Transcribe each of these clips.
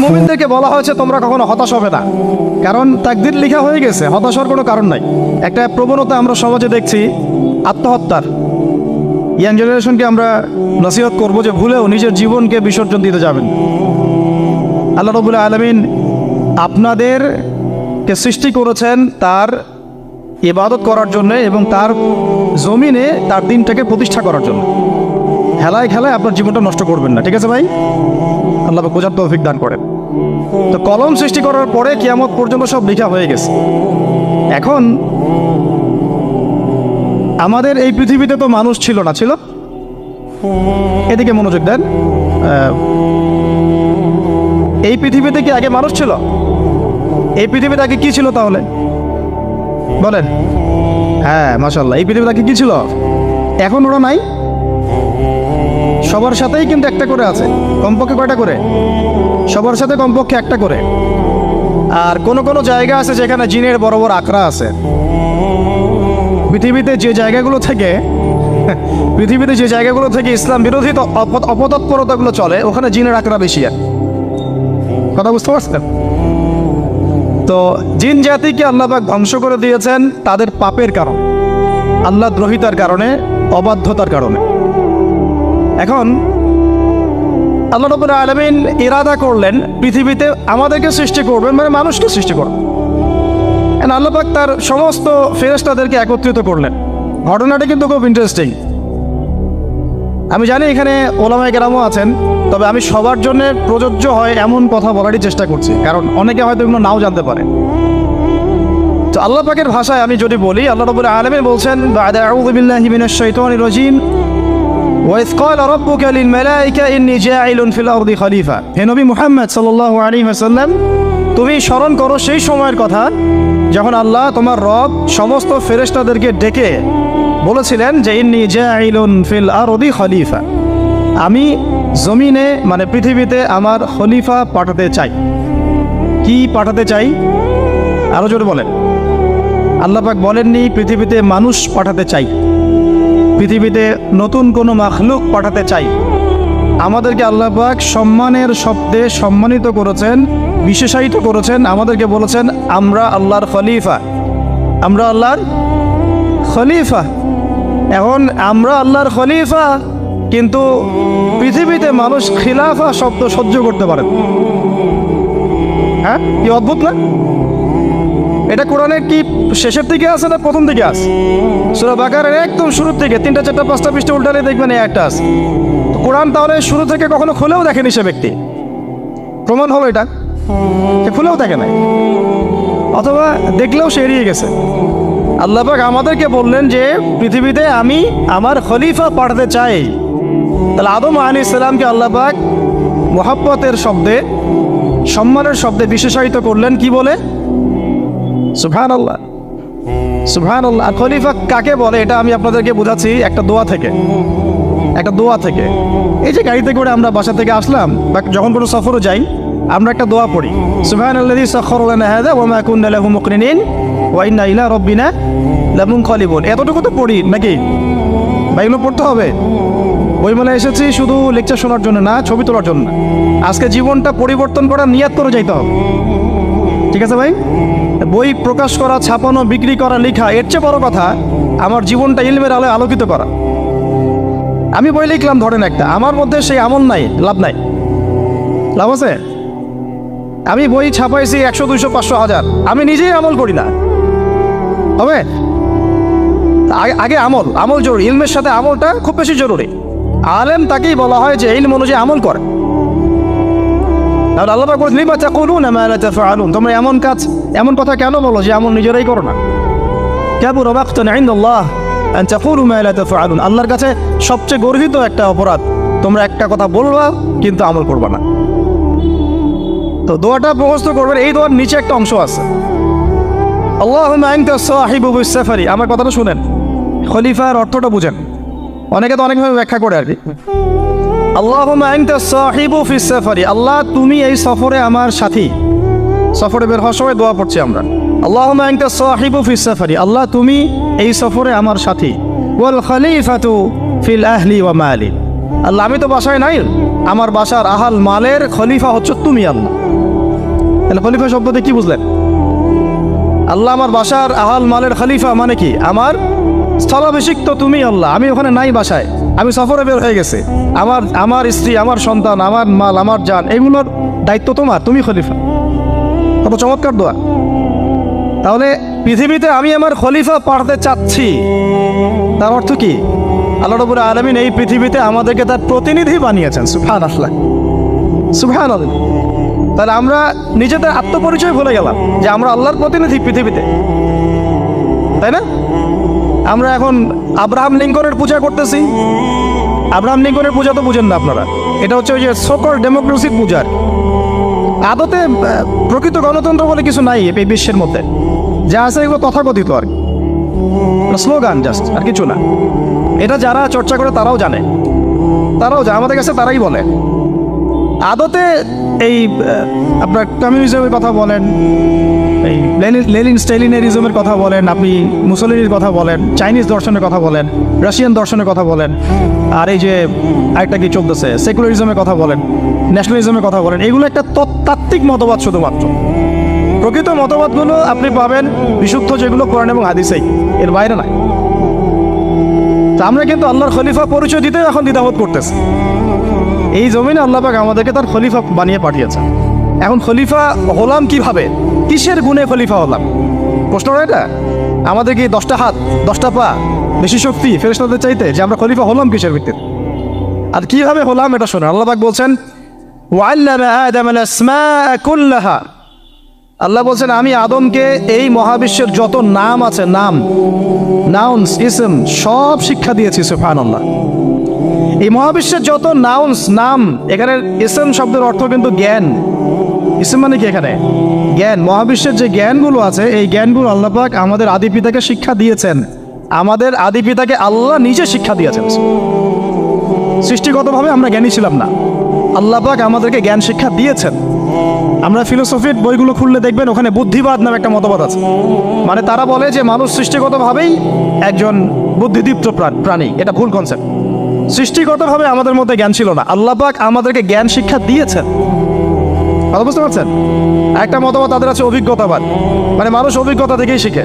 মুমিনদেরকে বলা হয়েছে তোমরা কখনো হতাশ হবে না, কারণ তাকদীর লেখা হয়ে গেছে, হতাশ হওয়ার কোনো কারণ নাই। একটা প্রবণতা আমরা সমাজে দেখছি আত্মহত্যার। ইয়াং জেনারেশনকে আমরা নসিহত করবো যে ভুলেও নিজের জীবনকে বিসর্জন দিতে যাবেন। আল্লাহ রাব্বুল আলামিন আপনাদেরকে সৃষ্টি করেছেন তার ইবাদত করার জন্য এবং তার জমিনে তার দিনটাকে প্রতিষ্ঠা করার জন্য। খেলায় খেলায় আপনার জীবনটা নষ্ট করবেন না, ঠিক আছে ভাই? আল্লাহ বোঝার তৌফিক দান করেন। তো কলম সৃষ্টি করার পরে কিয়ামত পর্যন্ত সব লেখা হয়ে গেছে। এখন আমাদের এই পৃথিবীতে তো মানুষ ছিল না, ছিল? এদিকে মনোযোগ দেন। এই পৃথিবীতে কি আগে মানুষ ছিল? এই পৃথিবীতে আগে কি ছিল তাহলে বলেন? হ্যাঁ, মাশাআল্লাহ। এই পৃথিবীতে আগে কি ছিল? এখন ওরা নাই? সবার সাথেই কিন্তু একটা করে আছে। কমপক্ষে কয়টা করে? সবার সাথে কমপক্ষে একটা করে। আর কোন কোন জায়গা আছে যেখানে জিনের বড় বড় আখড়া আছে। পৃথিবীতে যে জায়গাগুলো থেকে ইসলাম বিরোধী অপতৎপরতাগুলো চলে, ওখানে জিনের আখড়া বেশি। আর কথা বুঝতে পারছেন? তো জিন জাতিকে আল্লাহ পাক ধ্বংস করে দিয়েছেন তাদের পাপের কারণে, আল্লাহ দ্রোহিতার কারণে, অবাধ্যতার কারণে। এখন আল্লাহ রাব্বুল আলামিন ইরাদা করলেন পৃথিবীতে আমাদেরকে সৃষ্টি করবেন, মানে মানুষকে সৃষ্টি করবেন। আল্লাহ পাক তার সমস্ত ফেরেশতাদেরকে একত্রিত করলেন। ঘটনাটা কিন্তু খুব ইন্টারেস্টিং। আমি জানি এখানে ওলামায়ে কেরামও আছেন, তবে আমি সবার জন্য প্রযোজ্য হয় এমন কথা বলারই চেষ্টা করছি, কারণ অনেকে হয়তো এগুলো নাও জানতে পারে। তো আল্লাহ পাকের ভাষায় আমি যদি বলি, আল্লাহ রাব্বুল আলামিন বলছেন, বা'দা আউযু বিল্লাহি মিনাশ শাইতানির রাজীম, ওয়াইয ক্বালা রাব্বুকা লিল মালাইকা ইন্নী জাইলুন ফিল আরদি খলিফা। হে নবী মুহাম্মদ সাল্লাল্লাহু আলাইহি ওয়াসাল্লাম, তুমি স্মরণ করো সেই সময়ের কথা যখন আল্লাহ তোমার রব সমস্ত ফেরেশতাদেরকে ডেকে বলেছিলেন যে ইন্নী জাইলুন ফিল আরদি খলিফা, আমি জমিনে মানে পৃথিবীতে আমার খলিফা পাঠাতে চাই। কি পাঠাতে চাই? আরো জোরে বলেন। আল্লাহ পাক বলেননি পৃথিবীতে মানুষ পাঠাতে চাই, পৃথিবীতে নতুন কোনো মাখলুক পাঠাতে চাই। আমাদেরকে আল্লাহ পাক সম্মানের শব্দে সম্মানিত করেছেন, বিশেষায়িত করেছেন। আমাদেরকে বলেছেন আমরা আল্লাহর খলিফা, আমরা আল্লাহর খলিফা। এখন আমরা আল্লাহর খলিফা, কিন্তু পৃথিবীতে মানুষ খিলাফা শব্দ সহ্য করতে পারে। হ্যাঁ, কি অদ্ভুত না? এটা কোরআনের কি শেষের দিকে আছে না প্রথম দিকে আছে? সূরা বাকারার একদম শুরুর থেকে 3, 4, 5টা পৃষ্ঠা উল্টালে দেখবেন এই একটা আছে। তো কোরআন তাহলে শুরু থেকে কখনো খুলেও দেখেনি সে ব্যক্তি। প্রমাণ হলো এটা, সে খুলেও দেখে নাই, অথবা দেখলেও সে এড়িয়ে গেছে। আল্লাহ পাক আমাদেরকে বললেন যে পৃথিবীতে আমি আমার খলিফা পাঠাতে চাই। তাহলে আদম আলাইহিস সালামকে আল্লাহ পাক মুহাব্বতের শব্দে, সম্মানের শব্দে বিশেষায়িত করলেন কি বলে? সুবহানাল্লাহ, সুবহানাল্লাহ। আর খলিফা কাকে বলে এটা আমি আপনাদেরকে বোঝাচ্ছি একটা দোয়া থেকে। এই যে গাড়িতে করে আমরা বাসা থেকে আসলাম বা যখন কোনো সফরে যাই, আমরা একটা দোয়া পড়ি, সুবহানাল্লাযী সাখখারা লানা হাযা ওয়া মা কুন্না লাহু মুকরিনিন ওয়া ইন্না ইলা রাব্বিনা লামুনকালিবুন। এতটুকু তো পড়ি নাকি ভাই? এগুলো পড়তে হবে। বইমেলায় এসেছি শুধু লেকচার শোনার জন্য না, ছবি তোলার জন্য। আজকে জীবনটা পরিবর্তন করার নিয়াত করে যাইতে হবে, ঠিক আছে ভাই? বই প্রকাশ করা, ছাপানো, বিক্রি করা, লেখা, এর চেয়ে বড় কথা আমার জীবনটা ইলমের আলোয় আলোকিত করা। আমি বই লিখলাম ধরেন একটা, আমার মধ্যে সেই আমল নাই, লাভ নাই। লাভ আছে? আমি বই ছাপাইছি 100, 200, 500, 1000, আমি নিজেই আমল করি না, হবে? আগে আমল জরুরি। ইলমের সাথে আমলটা খুব বেশি জরুরি। আলেম তাকেই বলা হয় যে ইলম অনুযায়ী আমল করে। তাহলে আল্লাহ পাক বলেন, লিমা তাকুলুনা মা লা তাফআলুন, তোমরা এমন কথা কেন বলো যে আমল নিজেরাই করো না? কাবুরা মাকতান ইনদাল্লাহ আন তাকুলু মা লা তাফআলুন, আল্লাহর কাছে সবচেয়ে গর্হিত একটা অপরাধ, তোমরা একটা কথা বলবা কিন্তু আমল করবা না। তো দোয়াটা মুখস্থ করবেন। এই দোয়ার নিচে একটা অংশ আছে, আল্লাহুম্মা আনতা সাহিবু বিস সাফারি। আমার কথাটা শুনেন, খলিফার অর্থটা বুঝেন। অনেকে তো অনেকভাবে ব্যাখ্যা করে আর কি। আল্লাহুম্মা আনতা সাহিবু ফিস সাফারি, আল্লাহ তুমি এই সফরে আমার সাথী। সফরে বের হওয়ার সময় দোয়া পড়ছি আমরা, আল্লাহুম্মা আনতা সাহিবু ফিস সাফারি, আল্লাহ তুমি এই সফরে আমার সাথী। ওয়াল খলিফাতু ফিল আহলি ওয়া মালি, আল্লাহ আমি তো বাসায় নাই, আমার বাসার আহাল মালের খলিফা হচ্ছে তুমি আল্লাহ। তাহলে খলিফা শব্দতে কি বুঝলেন? আল্লাহ আমার বাসার আহাল মালের খলিফা মানে কি? আমার স্থলাভিষিক্ত তুমি আল্লাহ, আমি ওখানে নাই বাসায়, আমি সফরে বের হয়ে গেছি, আমার স্ত্রী, আমার সন্তান, আমার মাল, আমার জান, এগুলোর দায়িত্ব তোমার, তুমি খলিফা। কত চমৎকার দোয়া। তাহলে পৃথিবীতে আমি আমার খলিফা পাঠাতে চাচ্ছি, তার অর্থ কি? আল্লাহ রাব্বুল আলামিন এই পৃথিবীতে আমাদেরকে তার প্রতিনিধি বানিয়েছেন। সুবহানাল্লাহ, সুবহানাল্লাহ। তাহলে আমরা নিজেদের আত্মপরিচয় ভুলে গেলাম যে আমরা আল্লাহর প্রতিনিধি পৃথিবীতে, তাই না? আমরা এখন আব্রাহাম লিঙ্কনের পূজা করতেছি। আব্রাহাম লিঙ্কনের পূজা তো বুঝেন না আপনারা, এটা হচ্ছে ওই যে সকল ডেমোক্রেসির পূজার। আদতে প্রকৃত গণতন্ত্র বলে কিছু নাই এই বিশ্বের মধ্যে, যা আছে এগুলো তথাকথিত আর স্লোগান, জাস্ট, আর কিছু না। এটা যারা চর্চা করে তারাও জানে, আমাদের কাছে তারাই বলে। আদতে এই আপনার কমিউনিজমের কথা বলেন, এই লেনিন স্টেলিনারিজমের কথা বলেন, আপনি মুসলিনের কথা বলেন, চাইনিজ দর্শনের কথা বলেন, রাশিয়ান দর্শনের কথা বলেন, আর এই যে আরেকটা কি চলতেছে সেকুলারিজমের কথা বলেন, ন্যাশনালিজমের কথা বলেন, এগুলো একটা তাত্ত্বিক মতবাদ শুধুমাত্র। প্রকৃত মতবাদগুলো আপনি পাবেন বিশুদ্ধ যেগুলো কোরআন এবং হাদিসেই, এর বাইরে নাই। তা আমরা কিন্তু আল্লাহর খলিফা পরিচয় দিতে এখন দ্বিধাবোধ করতেছি। এই জমিনে আল্লাহ পাক আমাদেরকে তার খলিফা বানিয়ে পাঠিয়েছেন। এখন খলিফা হলাম কিভাবে? কিসের গুণে খলিফা হলাম? প্রশ্নটা এটা। আমাদের কি 10টা হাত, 10টা পা, বেশি শক্তি ফেরেশতাদের চাইতে, যে আমরা খলিফা হলাম কিসের ভিত্তিতে? আর কিভাবে হলাম এটা শোনেন। আল্লাহ পাক বলছেন, ওয়াল্লামা আদামাল আসমাআ কুল্লাহা। আল্লাহ বলছেন আমি আদমকে এই মহাবিশ্বের যত নাম আছে, নাউন্স, ইসম, সব শিক্ষা দিয়েছি। সুবহানাল্লাহ। এই মহাবিশ্বের যত নাম, এখানে ইসম শব্দের অর্থ কিন্তু জ্ঞান। ইসম মানে কি? এখানে জ্ঞান। মহাবিশ্বের যে জ্ঞানগুলো আছে, এই জ্ঞানগুলো আল্লাহ পাক আমাদের আদি পিতাকে শিক্ষা দিয়েছেন। আমাদের আদি পিতাকে আল্লাহ নিজে শিক্ষা দিয়েছেন। সৃষ্টিগতভাবে আমরা জ্ঞানী ছিলাম না, আল্লাহ পাক আমাদেরকে জ্ঞান শিক্ষা দিয়েছেন। আমরা ফিলোসফির বইগুলো খুললে দেখবেন ওখানে বুদ্ধিবাদ নামে একটা মতবাদ আছে। মানে তারা বলে যে মানুষ সৃষ্টিগতভাবেই একজন বুদ্ধিদীপ্ত প্রাণী। এটা ভুল কনসেপ্ট। সৃষ্টিগতভাবে আমাদের মধ্যে জ্ঞান ছিল না, আল্লাহ পাক আমাদেরকে জ্ঞান শিক্ষা দিয়েছেন। কথা বুঝতে পারছেন? একটা মতবাদ তাদের আছে অভিজ্ঞতাবাদ, মানে মানুষ অভিজ্ঞতা থেকেই শিখে।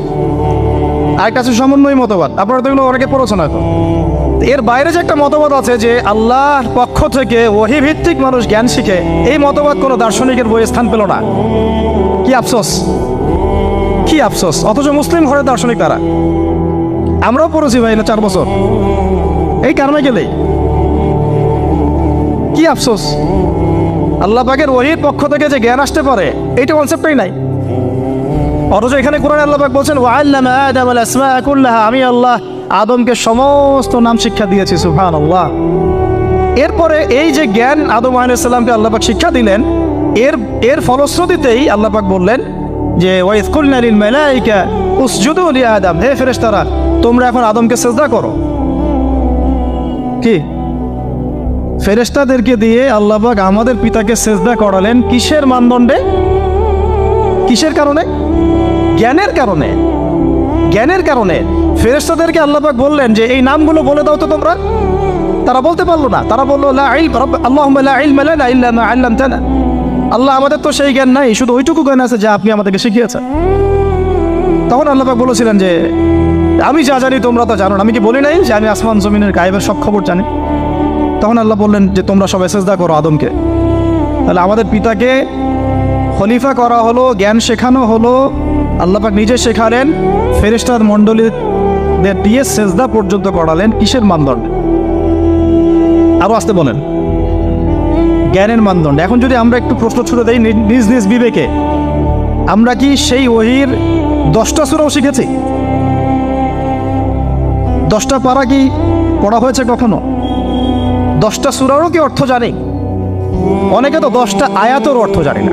আরেকটা আছে সমন্বয় মতবাদ, আপনারা তো এগুলো অনেকে পড়েছেন হয়তো। এর বাইরে যে একটা মতবাদ আছে যে আল্লাহর পক্ষ থেকে ওহী ভিত্তিক মানুষ জ্ঞান শিখে, এই মতবাদ কোনো দার্শনিকের বইয়ে স্থান পেল না। কি আফসোস, কি আফসোস। অথচ মুসলিম ঘরের দার্শনিক তারা। আমরাও পড়েছি ভাই না 4 বছর এই কারণে গেলেই। কি আফসোস, আল্লাহ পাকের ওহীর পক্ষ থেকে যে জ্ঞান আসতে পারে এইটা কনসেপ্টই নাই। অথচ এখানে কোরআনে আল্লাহ পাক বলছেন ওয়াল্লামা আদামাল আসমাআ কুল্লাহা, আমি আল্লাহ আদমকে সমস্ত নাম শিক্ষা দিয়েছি। সুবহানাল্লাহ। এরপরে এই যে জ্ঞান আদম আলাইহিস সালামকে আল্লাহ পাক শিক্ষা দিলেন, এর ফলশ্রুতিতেই আল্লাহ পাক বললেন যে ওয়াইয কুলনা লিল মালাইকা উসজুদু লি আদম, হে ফেরেশতারা তোমরা এখন আদমকে সিজদা করো। কি ফেরেশতাদেরকে দিয়ে আল্লাহ পাক আমাদের পিতাকে সিজদা করালেন কিসের মানদণ্ডে? কিসের কারণে? জ্ঞানের কারণে। জ্ঞানের কারণে ফেরেশতাদেরকে আল্লাহ পাক বললেন যে এই নামগুলো বলে দাও তো তোমরা। তারা বলতে পারলো না। তারা বললো লা ইলম আল্লাহুম্মা লা ইলমা লানা ইল্লা মা আল্লামতানা। আল্লাহ আমাদের তো সেই জ্ঞান নাই, শুধু ওইটুকু জ্ঞান আছে যা আপনি আমাদেরকে শিখিয়েছেন। তখন আল্লাহ পাক বলেছিলেন যে আমি যা জানি তোমরা তো জানো না। আমি কি বলি নাই যে আমি আসমান জমিনের গায়েবের সব খবর জানি? তখন আল্লাহ বললেন যে তোমরা সবাই সিজদা করো আদমকে। তাহলে আমাদের পিতাকে খলিফা করা হলো, জ্ঞান শেখানো হলো, আল্লাহ পাক নিজে শেখালেন, ফেরেশতা মণ্ডলীদের দিয়ে সিজদা পর্যন্ত করালেন। কিসের মানদণ্ডে? আরো আসতে বলেন, জ্ঞানের মানদণ্ড। এখন যদি আমরা একটু প্রশ্ন ছুড়ে দেই নিজ নিজ বিবেকে, আমরা কি সেই ওহীর 10টা সূরাও শিখেছি? 10টা পারা কি পড়া হয়েছে কখনো? 10টা সূরারও কি অর্থ জানি? অনেকে তো 10টা আয়াতের অর্থ জানি না।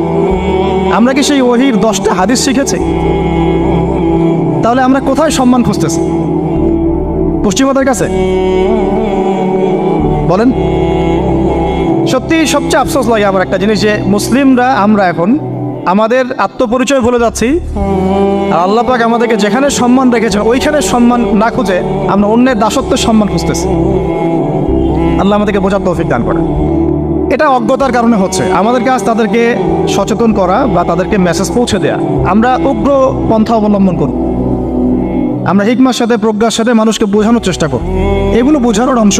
আমরা কি সেই ওহীর 10টা হাদিস শিখেছি? তাহলে আমরা কোথায় সম্মান খুঁজতেছি? পশ্চিমাদের কাছে? বলেন। সত্যি সবচেয়ে আফসোস লাগে আমার একটা জিনিস, যে মুসলিমরা আমরা এখন আমাদের আত্মপরিচয় ভুলে যাচ্ছি, আর আল্লাহ পাক আমাদেরকে যেখানে সম্মান রেখেছেন ওইখানে সম্মান না খুঁজে আমরা অন্যের দাসত্বের সম্মান খুঁজতেছি। আল্লাহ আমাদেরকে বোঝার তৌফিক দান করেন। এটা অজ্ঞতার কারণে হচ্ছে। আমাদের কাজ তাদেরকে সচেতন করা বা তাদেরকে মেসেজ পৌঁছে দেয়া। আমরা উগ্র পন্থা অবলম্বন করব, আমরা হিকমার সাথে প্রজ্ঞার সাথে মানুষকে বোঝানোর চেষ্টা করব, এগুলো বোঝানোর অংশ।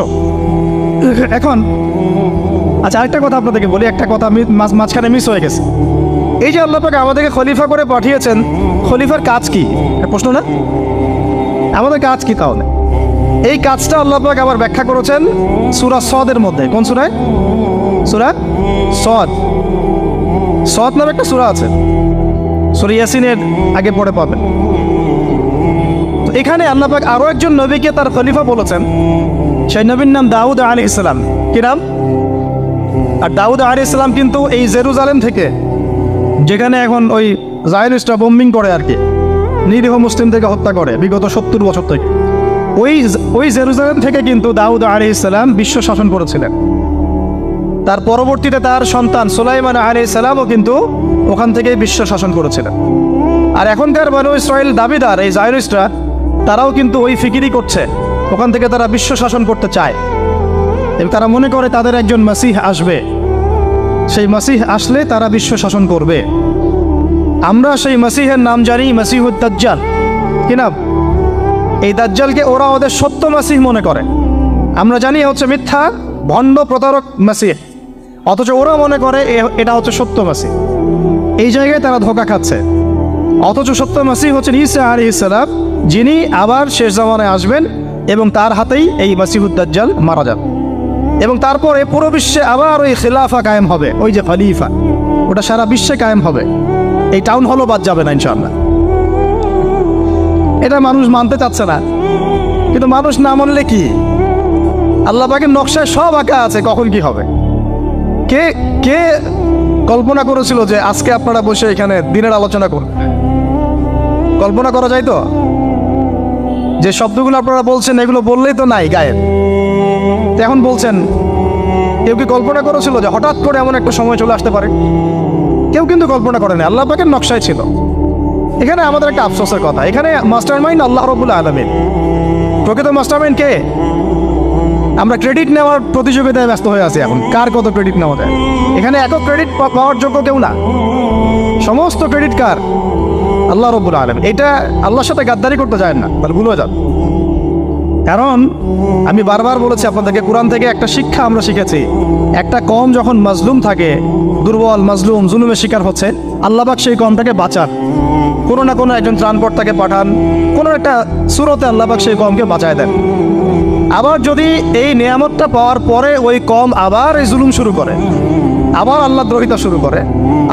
এখন আচ্ছা, আরেকটা কথা আপনাদেরকে বলি, একটা কথা আমি মাঝখানে মিস হয়ে গেছে। এই যে আল্লাহ পাক আমাদেরকে খলিফা করে পাঠিয়েছেন, খলিফার কাজ কি? প্রশ্ন না? আমাদের কাজ কি তাহলে? এই কাজটা আল্লাহ পাক আবার ব্যাখ্যা করেছেন সূরা সদের মধ্যে। কোন সূরায়? সূরা সদ। সদ নামে একটা সূরা আছে, সূরা ইয়াসিনের আগে পড়ে পাবেন। তো এখানে আল্লাহ পাক আরো একজন নবীকে তার খলিফা বলেছেন। সেই নবীর নাম দাউদ আলাইহিস সালাম। কি নাম? আর দাউদ আলাইহিস সালাম কিন্তু এই জেরুজালেম থেকে, যেখানে এখন ওই জায়নিস্টরা বোম্বিং করে আর কি, নিরীহ মুসলিমদেরকে হত্যা করে বিগত 70 বছর থেকে, ওই জেরুজালেম থেকে কিন্তু দাউদ আলাইহিস সালাম বিশ্ব শাসন করেছিলেন। তার পরবর্তীতে তার সন্তান সুলাইমান আলাইহিস সালামও কিন্তু ওখান থেকেই বিশ্ব শাসন করেছিলেন। আর এখনকার বনু ইসরাইল দাবিদার এই জায়নিস্টরা, তারাও কিন্তু ওই ফিকিরই করছে, ওখান থেকে তারা বিশ্ব শাসন করতে চায় এবং তারা মনে করে তাদের একজন মাসিহ আসবে, সেই মাসিহ আসলে তারা বিশ্ব শাসন করবে। আমরা সেই মাসিহের নাম জানি মাসিহুদ দাজ্জাল। কি নাম? এই দাজ্জালকে ওরা ওদের সত্য মাসিহ মনে করে, আমরা জানি হচ্ছে মিথ্যা ভণ্ড প্রতারক মাসিহ, অথচ ওরা মনে করে এটা হচ্ছে সত্য মাসিহ। এই জায়গায় তারা ধোঁকা খাচ্ছে। অথচ সত্য মাসিহ হচ্ছেন ঈসা আলাইহিস সালাম, যিনি আবার শেষ জামানায় আসবেন এবং তার হাতেই এই মাসিহুদ দাজ্জাল মারা যাবে এবং তারপরে পুরো বিশ্বে আবার ওই খিলাফা কায়েম হবে, ওই যে খলিফা, ওটা সারা বিশ্বে কায়েম হবে। এই টাউন হলও বাদ যাবে না ইনশাআল্লাহ। এটা মানুষ মানতে চাচ্ছে না, কিন্তু মানুষ না মানলে কি? আল্লাহ পাকের নকশায় সব আঁকা আছে কখন কি হবে। কে কে কল্পনা করেছিল যে আজকে আপনারা বসে এখানে দিনের আলোচনা করবেন? কল্পনা করা যায় তো? যে শব্দগুলো আপনারা বলছেন এগুলো বললেই তো নাই গায়েব, তো এখন বলছেন। কেউ কি কল্পনা করেছিল যে হঠাৎ করে এমন একটা সময় চলে আসতে পারে? কেউ কিন্তু কল্পনা করেনি, আল্লাহ পাকের নকশায় ছিল। এখানে আমাদের একটা আফসোসের কথা, এখানে মাস্টারমাইন্ড আল্লাহ রাব্বুল আলামিন। প্রকৃত মাস্টারমাইন্ড কে? আমরা ক্রেডিট নেওয়ার প্রতিযোগিতায় ব্যস্ত হয়ে আছি এখন, কার কত ক্রেডিট নেওয়া যায়। এখানে একক ক্রেডিট পাওয়ার যোগ্য কেউ না, সমস্ত ক্রেডিট কার? আল্লাহ রাব্বুল আলামিন। এটা আল্লাহর সাথে গাদ্দারি করতে যায় না, তাহলে ভুল হয়ে যান। কারণ আমি বারবার বলেছি আপনাদেরকে, কোরআন থেকে একটা শিক্ষা আমরা শিখেছি, একটা কম যখন মাজলুম থাকে, দুর্বল মাজলুম জুলুমের শিকার হচ্ছে, আল্লাহ পাক সেই কমটাকে বাঁচান, কোনো না কোনো একজন ত্রাণকর্তাকে পাঠান, কোনো একটা সূরতে আল্লাহ পাক সেই কমকে বাঁচায় দেন। আবার যদি এই নিয়ামতটা পাওয়ার পরে ওই কম আবার এই জুলুম শুরু করে, আবার আল্লাহ দ্রোহিতা শুরু করে,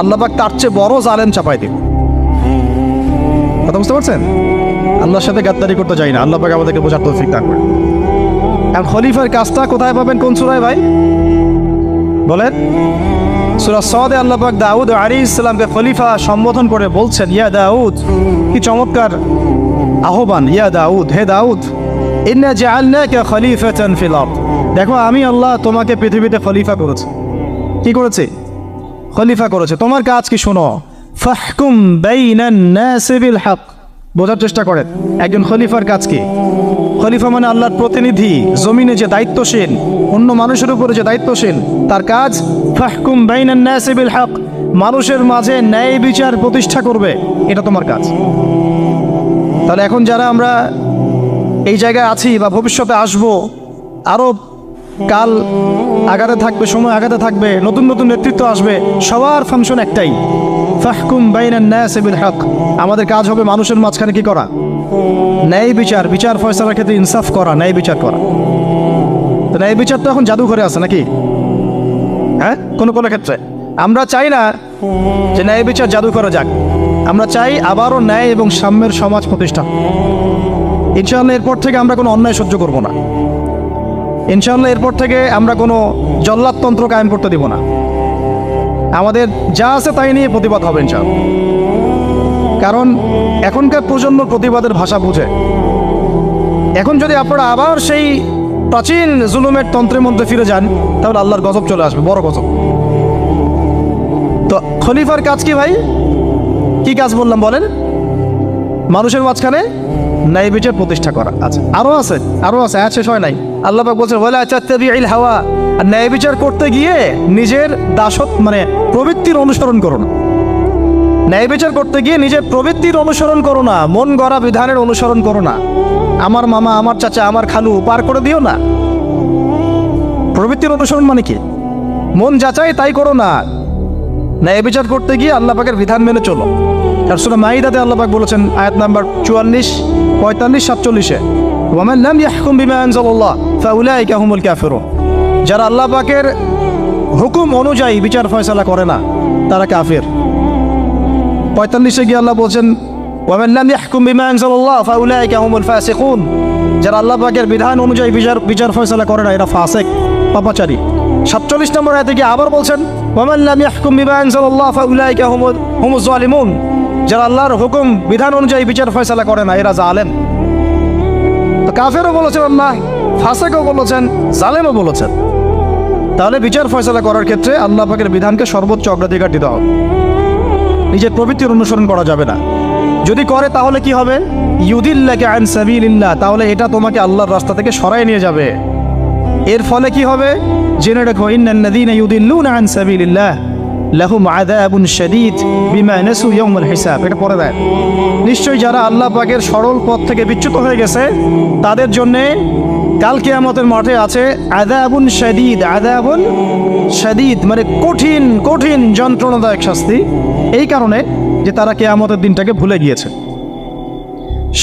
আল্লাহ পাক তার চেয়ে বড় জালেম চাপাই দিন। কথা বুঝতে পারছেন? আল্লাহর সাথে গাদ্দারি করতে যাই না, আল্লাহ পাক আমাদেরকে বোঝার তৌফিক দান করেন। আর খলিফার কাজটা কোথায় পাবেন? কোন সূরায় ভাই বলেন? সূরা সদে আল্লাহ পাক দাউদ আলাইহিস সালামকে খলিফা সম্বোধন করে বলছেন, ইয়া দাউদ। কি চমৎকার আহ্বান! ইয়া দাউদ, হে দাউদ, ইন্না জাআলনাকা খলিফাতান ফিল আরদ। দেখো, আমি আল্লাহ তোমাকে পৃথিবীতে খলিফা করেছি। কি করেছি? খলিফা করেছে। তোমার কাজ কি শোনো। ফাহকুম বাইনান নাসি বিল হক। বোঝার চেষ্টা করেন একজন খলিফার কাজ কি। খলিফা মানে আল্লাহর প্রতিনিধি, জমিনে যে দায়িত্বশীল, অন্য মানুষের উপরে যে দায়িত্বশীল, তার কাজ ফাহকুম বাইনান নাসি বিল হক, মানুষের মাঝে ন্যায় বিচার প্রতিষ্ঠা করবে, এটা তোমার কাজ। তাহলে এখন যারা আমরা এই জায়গায় আছি বা ভবিষ্যতে আসবো, আরও কাল আগাতে থাকবে, সময় আগাতে থাকবে, নতুন নতুন নেতৃত্ব আসবে, সবার ফাংশন একটাই, ফাহকুম বাইনান নাসি বিল হক। আমাদের কাজ হবে মানুষের মাঝখানে কি করা? ন্যায় বিচার, বিচার ফয়সালার ক্ষেত্রে ইনসাফ করা, ন্যায় বিচার করা। তো ন্যায় বিচার তো এখন জাদুঘরে আছে নাকি? হ্যাঁ, কোনো কোনো ক্ষেত্রে আমরা চাই না যে ন্যায় বিচার জাদুঘরে যাক, আমরা চাই আবারও ন্যায় এবং সাম্যের সমাজ প্রতিষ্ঠা। ইনশাআল্লাহ এরপর থেকে আমরা কোনো অন্যায় সহ্য করব না। ইনশাআল্লাহ এরপর থেকে আমরা কোনো জল্লাদতন্ত্র কায়েম করতে দিব না। আমাদের যা আছে তাই নিয়ে প্রতিবাদ হবে ইনশাআল্লাহ। কারণ এখনকার প্রজন্ম প্রতিবাদের ভাষা বুঝে। এখন যদি আপনারা আবার সেই প্রাচীন জুলুমের তন্ত্রের মধ্যে ফিরে যান, তাহলে আল্লাহর গজব চলে আসবে, বড় গজব। তো খলিফার কাজ কি ভাই? কি কাজ বললাম বলেন? মানুষের মাঝখানে ন্যায় বিচার প্রতিষ্ঠা করা। আচ্ছা, আরো আছে, আরো আছে, শেষ হয় নাই। আল্লাহ পাক বলছেন, ওয়ালা তাত্তাবিউল হাওয়া আর ন্যায় বিচার করতে গিয়ে নিজের প্রবৃত্তির অনুসরণ করো না। ন্যায় বিচার করতে গিয়ে নিজের প্রবৃত্তির অনুসরণ করো না, মন গড়া বিধানের অনুসরণ করো না। আমার মামা, আমার চাচা, আমার খালু পার করে দিও না। প্রবৃত্তির অনুসরণ মানে কি? মন যাচাই তাই করো না। ন্যায় বিচার করতে গিয়ে আল্লাহ পাকের বিধান মেনে চলো। আর সূরা মাইদাতে আল্লাহ পাক বলেছেন আয়াত নাম্বার 44, 45, 47-এ, ওয়ামান লাম ইয়াহকুম বিমা আনজালাল্লাহ ফাউলাইকা হুমুল কাফিরুন। যারা আল্লাহ পাকের হুকুম অনুযায়ী বিচার ফয়সালা করে না তারা কাফির। 45-এ গিয়ে আল্লাহ বলছেন ওয়ামান লাম ইয়াহকুম বিমা আনজালাল্লাহ ফাউলাইকা হুমুল ফাসিকুন। যারা আল্লাহ পাকের বিধান অনুযায়ী বিচার ফয়সালা করে না এরা ফাসিক, পাপাচারী। 47 নম্বর আয়াতে গিয়ে আবার বলছেন ওয়ামান লাম ইয়াহকুম বিমা আনজালাল্লাহ ফাউলাইকা হুমুজ জালিমুন। যারা আল্লাহর হুকুম বিধান অনুযায়ী বিচার ফয়সালা করে না এরা জালেম। তো কাফেরও বলেছেন আল্লাহ, ফাসিকও বলেছেন, জালেমও বলেছেন। তাহলে বিচার ফয়সালা করার ক্ষেত্রে আল্লাহ পাকের বিধানকে সর্বোচ্চ অগ্রাধিকার দিতে হবে। নিজের প্রবৃত্তির অনুসরণ করা যাবে না। যদি করে তাহলে কি হবে? ইউদিল্লাকা আন সাবিলিল্লাহ, তাহলে এটা তোমাকে আল্লাহর রাস্তা থেকে সরায় নিয়ে যাবে। এর ফলে কি হবে? জেনে রাখো, ইন্নাল্লাযীনা ইউদিল্লুনা আন সাবিলিল্লাহ লাহুম আযাবুন শাদীদ বিমা নাসু ইয়াউমাল হিসাব। এটা পড়ে দেয়, নিশ্চয়ই যারা আল্লাহ পাকের সরল পথ থেকে বিচ্যুত হয়ে গেছে তাদের জন্যে কাল কিয়ামতের মাঠে আছে আযাবুন শাদীদ। আযাবুন শাদীদ মানে কঠিন কঠিন যন্ত্রণাদায়ক শাস্তি, এই কারণে যে তারা কিয়ামতের দিনটাকে ভুলে গিয়েছে।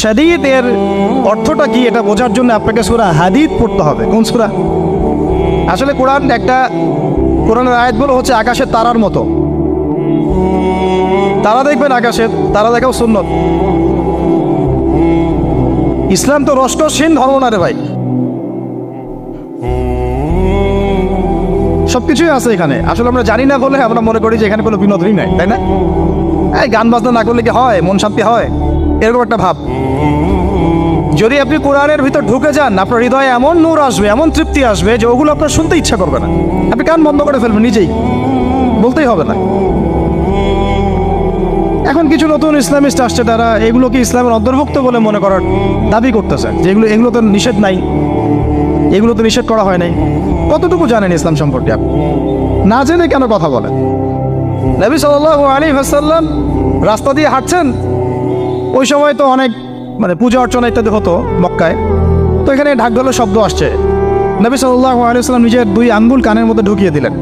শাদীদ এর অর্থটা কি এটা বোঝার জন্য আপনাকে সূরা হাদীদ পড়তে হবে। কোন সূরা? আসলে কোরআনের আয়াতগুলো হচ্ছে আকাশের তারার মতো। তারা দেখবেন আকাশের, তারা দেখাও সুন্নত। ইসলাম তো রষ্টহীন ধর্ম না রে ভাই, সবকিছুই আছে এখানে। আসলে আমরা জানি না বলে আমরা মনে করি যে এখানে কোনো বিনোদনই নাই, তাই না? এই গান বাজনা না করলে কি হয়? মন শান্তি হয়? এরকম একটা ভাব। যদি আপনি কোরআনের ভিতর ঢুকে যান, আপনার হৃদয়ে এমন নূর আসবে, এমন তৃপ্তি আসবে যে ওগুলো আপনার শুনতে ইচ্ছা করবে না। আপনি কান বন্ধ করে ফেলবেন, নিজেই বলতেই হবে না। এখন কিছু নতুন ইসলামিস্ট আসছে, তারা এগুলোকে ইসলামের অন্তর্ভুক্ত বলে মনে করার দাবি করতেছে যে এগুলো তো নিষেধ নাই, এগুলো তো নিষেধ করা হয় নাই। কতটুকু জানেন ইসলাম সম্পর্কে? আপনি না জেনে কেন কথা বলেন? নবী সাল্লাল্লাহু আলাইহি ওয়াসাল্লাম রাস্তা দিয়ে হাঁটছেন, ওই সময় তো অনেক পূজা অর্চনা ইত্যাদি হতো মক্কায়। তো এখানে ঢাক ঢোলের শব্দ আসছে। নবী সাল্লাল্লাহু আলাইহি ওয়াসাল্লাম নিজের 2 আঙ্গুল কানের মধ্যে ঢুকিয়ে দিলেন,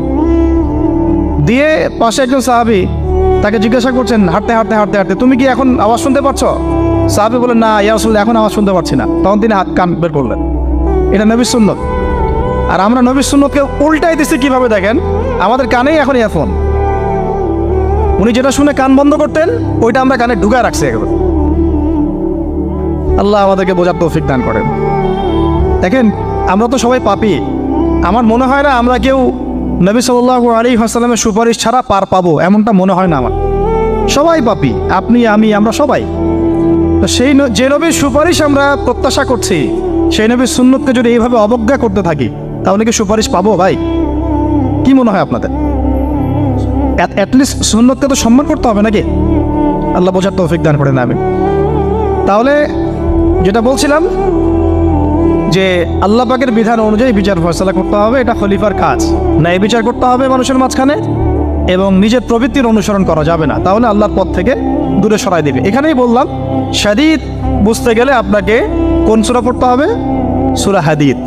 দিয়ে পাশে একজন সাহাবী তাকে জিজ্ঞাসা করছেন হাঁটতে হাঁটতে হাঁটতে হাঁটতে, তুমি কি এখন আওয়াজ শুনতে পাচ্ছ? সাহাবী বলেন, না ইয়া রাসূলুল্লাহ, এখন আওয়াজ শুনতে পাচ্ছি না। তখন তিনি কান বের করলেন। এটা নবীর সুন্নত। আর আমরা নবীর সুন্নতকে উল্টাই দিচ্ছি কিভাবে দেখেন? আমাদের কানেই এখন ইয়ারফোন। উনি যেটা শুনে কান বন্ধ করতেন ওইটা আমরা কানে ঢুকায় রাখছি একেবারে। আল্লাহ আমাদেরকে বোঝার তৌফিক দান করেন। দেখেন, আমরা তো সবাই পাপী। আমার মনে হয় না আমরা কেউ নবী সাল্লাল্লাহু আলাইহি ওয়াসাল্লামের সুপারিশ ছাড়া পার পাবো, এমনটা মনে হয় না আমার। সবাই পাপী, আপনি আমি আমরা সবাই। তো যে নবীর সুপারিশ আমরা প্রত্যাশা করছি, সেই নবীর সুন্নতকে যদি এইভাবে অবজ্ঞা করতে থাকি তাহলে কি সুপারিশ পাবো ভাই? কি মনে হয় আপনাদের? অ্যাটলিস্ট সুন্নতকে তো সম্মান করতে হবে নাকি? আল্লাহ বোঝার তৌফিক দান করেন। আমি তাহলে যেটা বলছিলাম যে আল্লাহ পাকের বিধান অনুযায়ী বিচার ফয়সালা করতে হবে, এটা খলিফার কাজ। ন্যায় বিচার করতে হবে মানুষের মাঝখানে, এবং নিজের প্রবৃত্তির অনুসরণ করা যাবে না, তাহলে আল্লাহর পথ থেকে দূরে সরাই দেবে। এখানেই বললাম শাদীদ বুঝতে গেলে আপনাকে কোন সূরা পড়তে হবে? সূরা হাদীদ।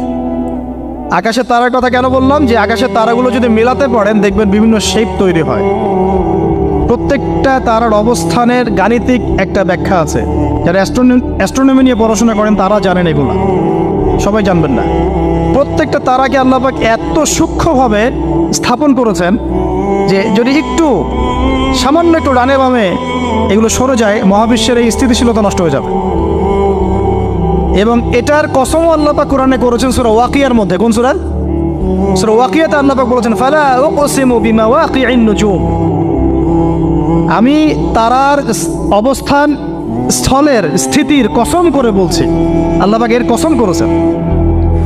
আকাশের তারার কথা কেন বললাম? যে আকাশের তারাগুলো যদি মেলাতে পারেন দেখবেন বিভিন্ন শেপ তৈরি হয়। প্রত্যেকটা তারার অবস্থানের গাণিতিক একটা ব্যাখ্যা আছে। যারা অ্যাস্ট্রোনমি নিয়ে পড়াশোনা করেন তারা জানেন, এগুলো সবাই জানবেন না। প্রত্যেকটা তারাকে আল্লাহ পাক এত সূক্ষ্মভাবে স্থাপন করেছেন যে যদি সামান্য একটু ডানে বামে এগুলো সরে যায়, মহাবিশ্বের এই স্থিতিশীলতা নষ্ট হয়ে যাবে। এবং এটার কসমও আল্লাহ পাক কোরআনে করেছেন সূরা ওয়াকিয়ার মধ্যে। কোন সূরা? সূরা ওয়াকিয়াতে আল্লাহ পাক বলেছেন, ফালা উকসিমু বিমাওয়াকিইন নুজুম। আমি তারার অবস্থান স্থলের স্থিতির কসম করে বলছি। আল্লাহ পাক এর কসম করেছেন।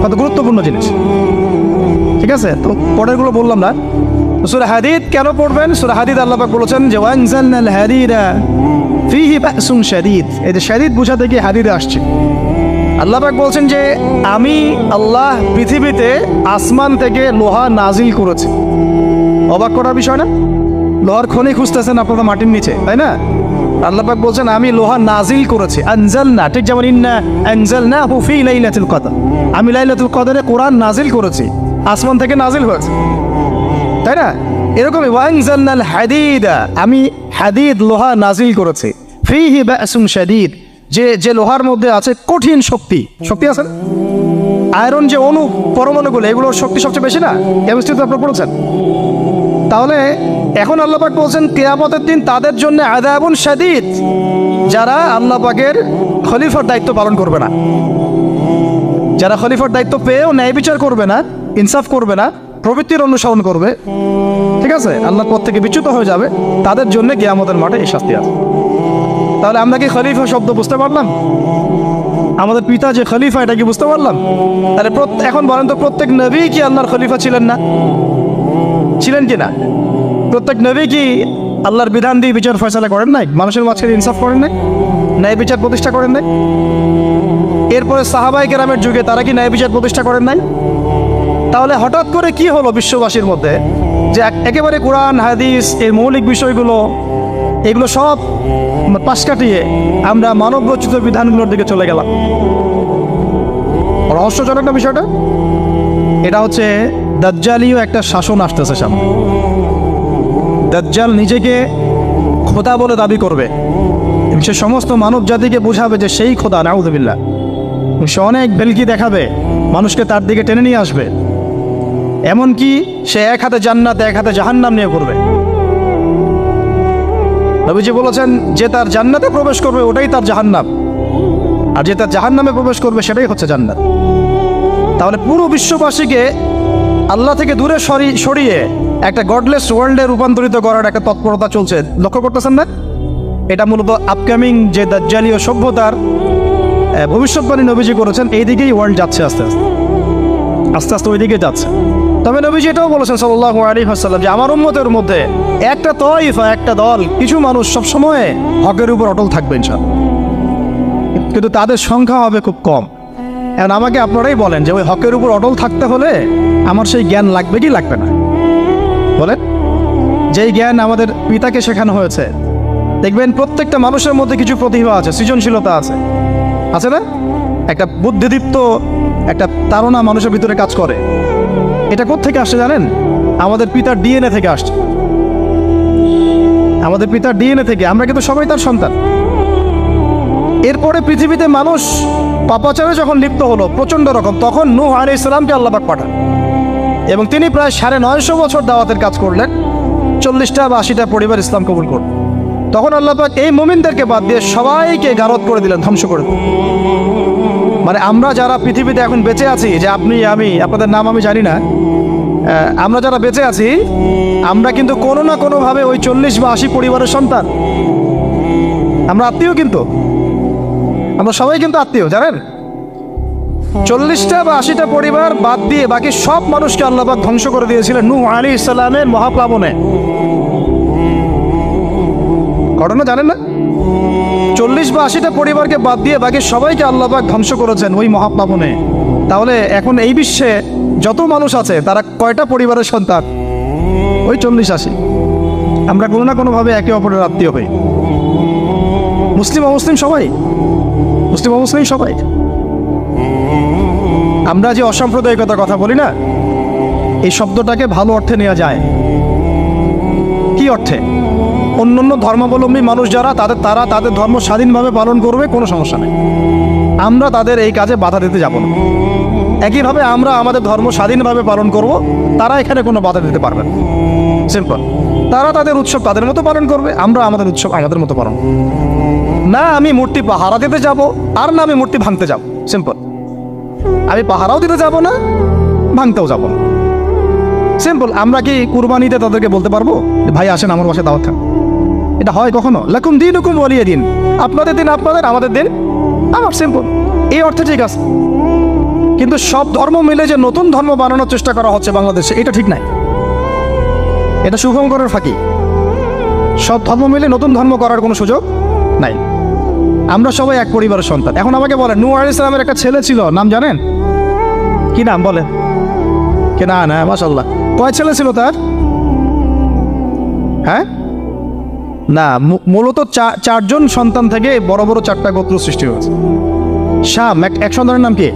কত গুরুত্বপূর্ণ জিনিস, ঠিক আছে? তো পরেরগুলো বললাম না। সূরা হাদীদ কেন পড়বেন? সূরা হাদীদ আল্লাহ পাক বলেছেন যে ওয়ানজালনাল হাদীদা ফীহি বাসুন শাদীদ। এই যে শাদীদ বোঝাতে গিয়ে হাদীদে আসছে। আল্লাহ পাক বলছেন যে আমি আল্লাহ পৃথিবীতে আসমান থেকে লোহা নাজিল করেছি। অবাক করার বিষয় না? লোহার খনি খুঁজতেছেন আপনারা মাটির নিচে, তাই না? আল্লাহ পাক বলছেন আমি লোহা নাজিল করেছি। আনজালনা, ঠিক যেমন ইন্না আনজালনাহু ফি লাইলাতুল কদর, আমি লাইলাতুল কদরে কোরআন নাজিল করেছি, আসমান থেকে নাজিল হয়েছে, তাই না? এরকমই ওয়ানজালনাল হাদিদা, আমি হাদিদ লোহা নাজিল করেছি। ফিহি বাসুন শাদীদ, যে লোহার মধ্যে আছে কঠিন শক্তি। শক্তি আছে না? আয়রন যে অণু পরমাণুগুলো, এগুলোর শক্তি সবচেয়ে বেশি না? কেমিস্ট্রিতে আপনারা পড়েছেন। তাহলে এখন আল্লাহ পাক বলছেন কিয়ামতের দিন তাদের জন্য আযাবুন শাদীদ, যারা আল্লাহ পাকের খলিফার দায়িত্ব পালন করবে না, যারা খলিফার দায়িত্ব পেয়েও ন্যায় বিচার করবে না, ইনসাফ করবে না, প্রবৃত্তির অনুসরণ করবে, ঠিক আছে, আল্লাহর পথ থেকে বিচ্যুত হয়ে যাবে, তাদের জন্য কিয়ামতের মাঠে এই শাস্তি আছে। তাহলে আমরা কি খলিফা শব্দ বুঝতে পারলাম? আমাদের পিতা যে খলিফা, এটা কি বুঝতে পারলাম? তাহলে এখন বলেন তো, প্রত্যেক নবী কি আল্লাহর খলিফা ছিলেন না? ছিলেন কি না? প্রত্যেক নবী কি আল্লাহর বিধান দিয়ে বিচার ফয়সালা করেন নাই? মানুষের মাঝখানে ইনসাফ করেন নাই? ন্যায় বিচার প্রতিষ্ঠা করেন নাই? এরপরে সাহাবায়ে কেরামের যুগে তারা কি ন্যায় বিচার প্রতিষ্ঠা করেন নাই? তাহলে হঠাৎ করে কি হলো বিশ্ববাসীর মধ্যে যে একেবারে কোরআন হাদিস এর মৌলিক বিষয়গুলো, এগুলো সব পাশ কাটিয়ে আমরা মানব রচিত বিধানগুলোর দিকে চলে গেলাম? রহস্যজনক না বিষয়টা? এটা হচ্ছে দাজ্জালীয় একটা শাসন আসতেছে সামনে। দাজ্জাল নিজেকে খোদা বলে দাবি করবে, সে সমস্ত মানব জাতিকে বোঝাবে যে সেই খোদা, নাউযুবিল্লাহ। সে অনেক ভেলকি দেখাবে, মানুষকে তার দিকে টেনে নিয়ে আসবে। এমনকি সে এক হাতে জান্নাত এক হাতে জাহান্নাম নিয়ে করবে। নবীজি বলেছেন যে তার জান্নাতে প্রবেশ করবে ওটাই তার জাহান্নাম, আর যে তার জাহান্নামে প্রবেশ করবে সেটাই হচ্ছে জান্নাত। তাহলে পুরো বিশ্ববাসীকে আল্লাহ থেকে দূরে সরিয়ে একটা গডলেস ওয়ার্ল্ডে রূপান্তরিত করার একটা তৎপরতা চলছে, লক্ষ্য করতেছেন না? এটা মূলত আপকামিং যে দাজ্জালীয় সভ্যতার ভবিষ্যৎবাণী নবীজি করেছেন, এই দিকেই ওয়ার্ল্ড যাচ্ছে আস্তে আস্তে আস্তে আস্তে ওই দিকে যাচ্ছে। তবে নবীজি এটাও বলেছেন সাল্লাল্লাহু আলাইহি ওয়াসাল্লাম যে আমার উম্মতের মধ্যে একটা তয়ফা, একটা দল, কিছু মানুষ সবসময় হকের উপর অটল থাকবে ইনশাআল্লাহ, কিন্তু তাদের সংখ্যা হবে খুব কম। এখন আমাকে আপনারাই বলেন যে ওই হকের উপর অটল থাকতে হলে আমার সেই জ্ঞান লাগবে কি লাগবে না? বলেন। যেই জ্ঞান আমাদের পিতাকে শেখানো হয়েছে, দেখবেন প্রত্যেকটা মানুষের মধ্যে কিছু প্রতিভা আছে, সৃজনশীলতা আছে, আছে না? একটা বুদ্ধিদীপ্ত একটা তাড়না মানুষের ভিতরে কাজ করে। এটা কোত্থেকে আসছে জানেন? আমাদের পিতার ডিএনএ থেকে আসছে। আমাদের পিতার ডিএনএ থেকে। আমরা কিন্তু সবাই তার সন্তান। এরপরে পৃথিবীতে মানুষ পাপাচারে যখন লিপ্ত হলো প্রচণ্ড রকম, তখন নূহ আলাইহিস সালামকে আল্লাহ পাক পাঠান এবং তিনি প্রায় 950 বছর দাওয়াতের কাজ করলেন। 40টা বা 80টা পরিবার ইসলাম কবুল করল। তখন আল্লাহ পাক এই মুমিনদেরকে বাদ দিয়ে সবাইকে গারদ করে দিলেন, ধ্বংস করে দিলেন। মানে আমরা যারা পৃথিবীতে এখন বেঁচে আছি, যে আপনি আমি, আপনাদের নাম আমি জানি না, আমরা যারা বেঁচে আছি, আমরা কিন্তু কোনো না কোনোভাবে ওই 40 বা 80 পরিবারের সন্তান। আমরা আত্মীয়, কিন্তু আমরা সবাই কিন্তু আত্মীয়, জানেন? 40টা বা 80টা পরিবার বাদ দিয়ে বাকি সব মানুষকে আল্লাহ পাক ধ্বংস করে দিয়েছিলেন নূহ আলাইহিস সালামের মহাপ্লাবনে। ঘটনা জানেন না? 40 বা 80টা পরিবারকে বাদ দিয়ে বাকি সবাইকে আল্লাহ পাক ধ্বংস করেছেন ওই মহাপ্লাবনে। তাহলে এখন এই বিশ্বে যত মানুষ আছে তারা কয়টা পরিবারের সন্তান? ওই 40-80। আমরা কোনো না কোনোভাবে একে অপরের আত্মীয় হই। মুসলিম অমুসলিম সবাই, মুসলিম অমুসলিম সবাই। আমরা যে অসাম্প্রদায়িকতার কথা বলি না, এই শব্দটাকে ভালো অর্থে নেওয়া যায়। কি অর্থে? অন্যান্য ধর্মাবলম্বী মানুষ যারা, তারা তাদের ধর্ম স্বাধীনভাবে পালন করবে, কোনো সমস্যা নেই। আমরা তাদের এই কাজে বাধা দিতে যাব না। একইভাবে আমরা আমাদের ধর্ম স্বাধীনভাবে পালন করব, তারা এখানে কোনো বাধা দিতে পারবে না। সিম্পল। তারা তাদের উৎসব তাদের মতো পালন করবে, আমরা আমাদের উৎসব আমাদের মতো পালন করব। না আমি মূর্তি পাহারা দিতে যাব, আর না আমি মূর্তি ভাঙতে যাব। সিম্পল। আমি পাহারাও দিতে যাব না, ভাঙতেও যাব না। সিম্পল। আমরা কি কুরবানিতে তাদেরকে বলতে পারবো ভাই আসেন আমার বাসায় দাওয়াত খান? এটা হয় কখনো? লাকুম দীনুকুম ওয়ালিয়া দিন। আপনাদের দিন আপনাদের, আমাদের দিন আমার। সিম্পল। এই অর্থে ঠিক আছে। কিন্তু সব ধর্ম মিলে যে নতুন ধর্ম বানানোর চেষ্টা করা হচ্ছে বাংলাদেশে, এটা ঠিক নাই। এটা শুভঙ্করের ফাঁকি। সব ধর্ম মিলে নতুন ধর্ম করার কোনো সুযোগ নাই। আমরা সবাই এক পরিবারের সন্তান। এখন আমাকে বলেন, নূহ আলাইহিস সালামের একটা ছেলে ছিল, নাম জানেন? কি নাম বলেন? কে না না, মাশাআল্লাহ। কয় ছেলে ছিল তার? হ্যাঁ না, মূলত চারজন সন্তান থেকে বড় বড় চারটা গোত্র সৃষ্টি হয়েছে। শাম এক সন্তানের নাম কি?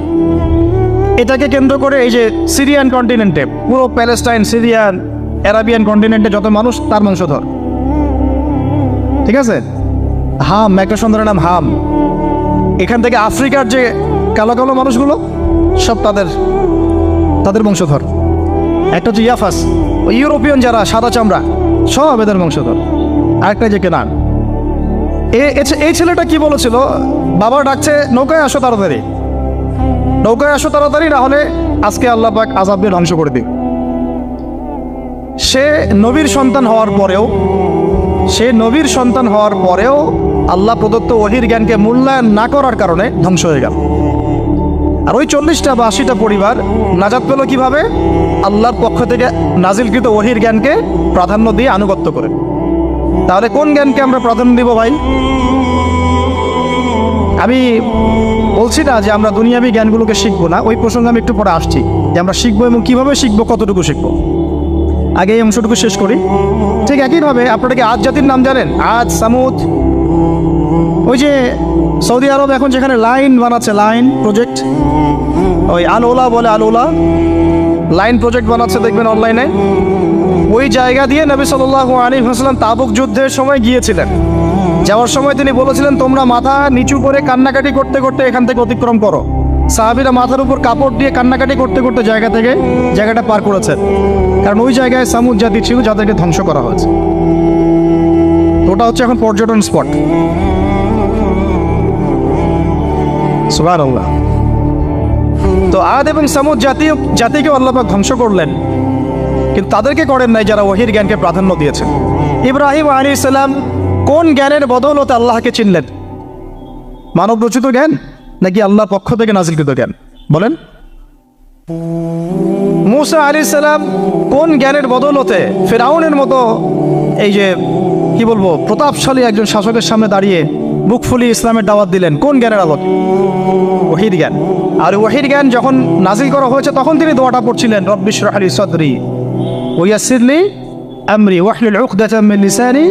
এটাকে কেন্দ্র করে এই যে সিরিয়ান কন্টিনেন্টে, পুরো প্যালেস্টাইন, সিরিয়ান, অ্যারাবিয়ান কন্টিনেন্টে যত মানুষ, তার বংশধর। ঠিক আছে? হাম, একটা সন্তানের নাম হাম। এখান থেকে আফ্রিকার যে কালো কালো মানুষগুলো সব তাদের বংশধর। একটা হচ্ছে ইয়াফাস, ইউরোপিয়ান যারা সাদা চামড়া, সব এদের বংশধর। আরেকটা যে কেনান। এই ছেলেটা কি বলেছিল? বাবা ডাকছে, নৌকায় আসো তাড়াতাড়ি, নৌকায় আসো তাড়াতাড়ি, না হলে আজকে আল্লাহ পাক আযাব দিয়ে ধ্বংস করে দিবে। সে নবীর সন্তান হওয়ার পরেও আল্লাহ প্রদত্ত ওহীর জ্ঞানকে মূল্যায়ন না করার কারণে ধ্বংস হয়ে গেল। আর ওই 40টা বা 80টা পরিবার নাজাত পেল কিভাবে? আল্লাহর পক্ষ থেকে নাজিলকৃত ওহীর জ্ঞানকে প্রাধান্য দিয়ে আনুগত্য করে। তাহলে কোন জ্ঞানকে আমরা প্রাধান্য দিব ভাই? আমি বলছি না যে আমরা দুনিয়াবি জ্ঞানগুলোকে শিখবো না, ওই প্রসঙ্গে আমি একটু পরে আসছি, যে আমরা শিখবো এবং কিভাবে শিখবো, কতটুকু শিখবো। আগে এই অংশটুকু শেষ করি। ঠিক একইভাবে আপনারা কি আদ জাতির নাম জানেন? আদ, সামুদ। ওই যে সৌদি আরব এখন যেখানে লাইন বানাচ্ছে, লাইন প্রজেক্ট, ওই আল ওলা বলে, আল ওলা লাইন প্রজেক্ট বানাচ্ছে, দেখবেন অনলাইনে। ওই জায়গা দিয়ে নবী সাল্লাল্লাহু আলাইহি ওয়াসাল্লাম তাবুক যুদ্ধের সময় গিয়েছিলেন। যাওয়ার সময় তিনি বলেছিলেন, তোমরা মাথা নিচু করে কান্নাকাটি করতে করতে এখান থেকে অতিক্রম করো। সাহাবীরা মাথার উপর কাপড় দিয়ে কান্নাকাটি করতে করতে জায়গাটা পার করেছেন, কারণ ওই জায়গায় সামুদ জাতি ছিল যাদেরকে ধ্বংস করা হয়েছে। ওটা হচ্ছে এখন পর্যটন স্পট। সুবহানাল্লাহ। তো আদ এবং সামুদ জাতিকে আল্লাহ পাক ধ্বংস করলেন, কিন্তু তাদেরকে করেন নাই যারা ওহীর জ্ঞানকে প্রাধান্য দিয়েছেন। ইব্রাহিম আলাইহিস সালাম কোন জ্ঞানের বদৌলতে আল্লাহকে চিনলেন? মানব রচিত জ্ঞান নাকি আল্লাহর পক্ষ থেকে নাজিলকৃত জ্ঞান? বলেন। মূসা আলাইহিস সালাম কোন জ্ঞানের বদৌলতে ফিরআউনের মতো এই যে কি বলবো প্রতাপশালী একজন শাসকের সামনে দাঁড়িয়ে বুক ফুলিয়ে ইসলামের দাওয়াত দিলেন? কোন জ্ঞানের আলোকে? ওহীর জ্ঞান। আর ওহীর জ্ঞান যখন নাজিল করা হয়েছে তখন তিনি দোয়াটা পড়ছিলেন, রব্বি ইশরাহ লি সাদরি ওয়া ইয়াসসির লি আমরি ওয়াহলুল উকদাতাম মিন লিসানি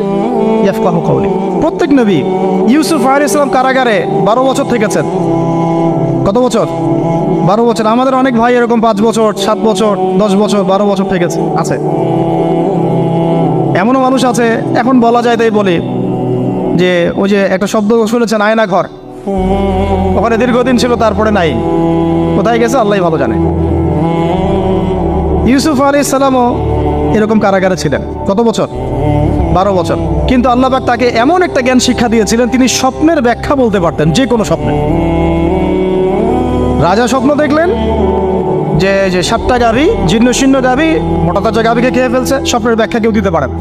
ইয়াফকাহু কওলি। প্রত্যেক নবী, ইউসুফ আলাইহিস সালাম কারাগারে 12 বছর থেকেছেন। কত বছর? 12 বছর। আমাদের অনেক ভাই এরকম 5 বছর, 7 বছর, 10 বছর, 12 বছর থেকেছে, আছে। এমনও মানুষ আছে, এখন বলা যায় তাই বলি, যে ওই যে একটা শব্দ শুনেছেন, আয়না ঘর, ওখানে দীর্ঘদিন ছিল, তারপরে নাই, কোথায় গেছে আল্লাহই ভালো জানে। ইউসুফ আলাইহিস সালামও এরকম কারাগারে ছিলেন। কত বছর? 12 বছর। কিন্তু আল্লাহ পাক তাকে এমন একটা জ্ঞান শিক্ষা দিয়েছিলেন, তিনি স্বপ্নের ব্যাখ্যা বলতে পারতেন, যে কোনো স্বপ্নে। রাজা স্বপ্ন দেখলেন যে 7টা গাভী, জীর্ণশীর্ণ গাভী, মোটা তাজা গাভীকে খেয়ে ফেলছে, স্বপ্নের ব্যাখ্যা কেউ দিতে পারেন।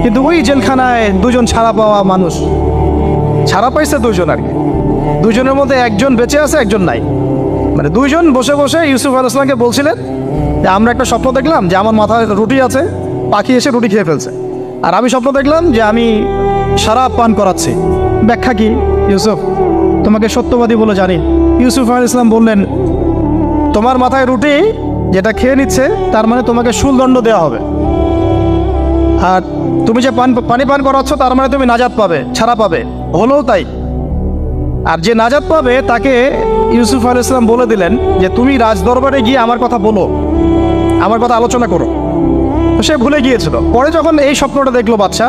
কিন্তু ওই জেলখানায় 2 জন ছাড়া পাওয়া মানুষ, ছাড়া পাইছে 2 জন, আর কি 2 জনের মধ্যে একজন বেঁচে আছে, একজন নাই। মানে 2 জন বসে বসে ইউসুফ আলাইহিস সালামকে বলছিলেন যে আমরা একটা স্বপ্ন দেখলাম যে আমার মাথায় রুটি আছে, পাখি এসে রুটি খেয়ে ফেলছে। আর আমি স্বপ্ন দেখলাম যে আমি শরাব পান করাচ্ছি, ব্যাখ্যা কি ইউসুফ? তোমাকে সত্যবাদী বলে জানি। ইউসুফ আলাইহিস সালাম বললেন, তোমার মাথায় রুটি যেটা খেয়ে নিচ্ছে, তার মানে তোমাকে শুলদণ্ড দেওয়া হবে। আর তুমি যে পানি পান করাচ্ছ, তার মানে তুমি নাজাত পাবে, ছাড়া পাবে। হলেও তাই। আর যে নাজাত পাবে তাকে ইউসুফ আলাইহিস সালাম বলে দিলেন যে তুমি রাজদরবারে গিয়ে আমার কথা বলো, আমার কথা আলোচনা করো। তো সে ভুলে গিয়েছিল। পরে যখন এই স্বপ্নটা দেখলো বাদশা,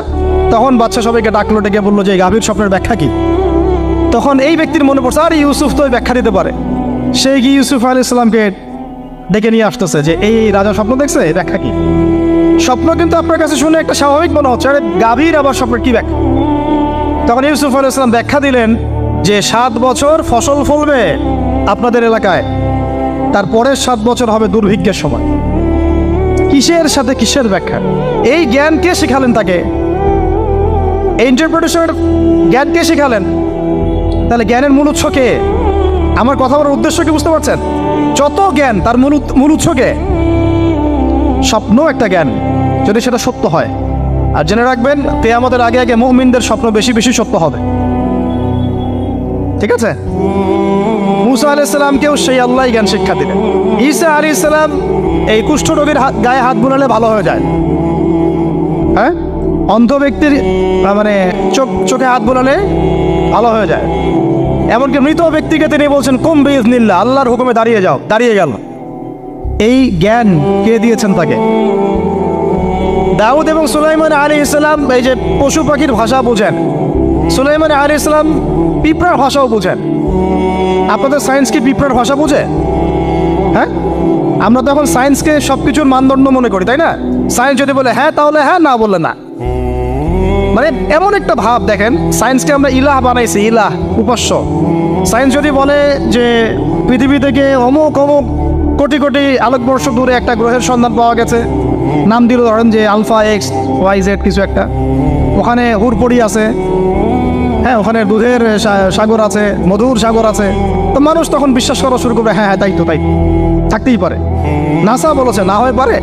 তখন বাদশা সবাইকে ডাকলো, ডেকে বললো যে এই গাভীর স্বপ্নের ব্যাখ্যা কি? তখন এই ব্যক্তির মনে পড়ছে, আর ইউসুফ তো ব্যাখ্যা দিতে পারে। সে গিয়ে ইউসুফ আলাইহিস সালামকে ডেকে নিয়ে আসতেছে যে এই রাজা স্বপ্ন দেখছে, ব্যাখ্যা কি? স্বপ্ন কিন্তু আপনার কাছে শুনে একটা স্বাভাবিক মনে হচ্ছে, আরে গাভীর আবার স্বপ্নের কি ব্যাখ্যা? তখন ইউসুফ আলাইহিস সালাম ব্যাখ্যা দিলেন যে 7 বছর ফসল ফলবে আপনাদের এলাকায়, তারপরের 7 বছর হবে দুর্ভিক্ষের সময়। কিসের সাথে কিসের ব্যাখ্যা? এই জ্ঞান কে শিখালেন তাকে? এই ইন্টারপ্রিটেশনের জ্ঞান কে শিখালেন? তাহলে জ্ঞানের মূল উৎস কে? আমার কথা বলার উদ্দেশ্য কি বুঝতে পারছেন? যত জ্ঞান তার মূল উৎস কে? স্বপ্ন একটা জ্ঞান, যদি সেটা সত্য হয়। আর জেনে রাখবেন, কিয়ামতের আগে আগে মুমিনদের স্বপ্ন বেশি বেশি সত্য হবে। ঠিক আছে? মুসা আলাইহিস সালামকেও সেই আল্লাহ জ্ঞান শিক্ষা দিলেন। ঈসা আলাইহিস সালাম এই কুষ্ঠরোগীর গায়ে হাত বুলালে ভালো হয়ে যায়। হ্যাঁ, অন্ধ ব্যক্তির মানে চোখে হাত বুলালে ভালো হয়ে যায়। এমনকি মৃত ব্যক্তিকে তিনি বলছেন কুম বিইজনিল্লাহ, আল্লাহর হুকুমে দাঁড়িয়ে যাও, দাঁড়িয়ে গেল। এই জ্ঞান কে দিয়েছেন তাকে? দাউদ এবং সুলাইমান আলাইহিস সালাম এই যে পশু পাখির ভাষা বোঝেন, সুলাইমান আলাইহিস সালাম পিঁপড়ার ভাষাও বোঝেন। আপনাদের সায়েন্স কি পিঁপড়ার ভাষা বোঝে? হ্যাঁ, আমরা তো এখন সায়েন্সকে সব কিছুর মানদণ্ড মনে করি, তাই না? সায়েন্স যদি বলে হ্যাঁ তাহলে হ্যাঁ, না বললে না। মানে এমন একটা ভাব দেখেন, সায়েন্সকে আমরা ইলাহ বানাইছি, ইলাহ, উপাস্য। সায়েন্স যদি বলে যে পৃথিবী থেকে অমুক অমুক কোটি কোটি আলোকবর্ষ দূরে একটা গ্রহের সন্ধান পাওয়া গেছে, নাম দিল ধরেন যে আলফা এক্স ওয়াই জেড কিছু একটা, ওখানে হুরপড়ি আছে, হ্যাঁ ওখানে দুধের সাগর আছে, মধুর সাগর আছে, তো মানুষ তখন বিশ্বাস করা শুরু করবে হ্যাঁ হ্যাঁ তাই তো, তাই থাকতেই পারে। নাসা বলেছে না হয়ে পারে,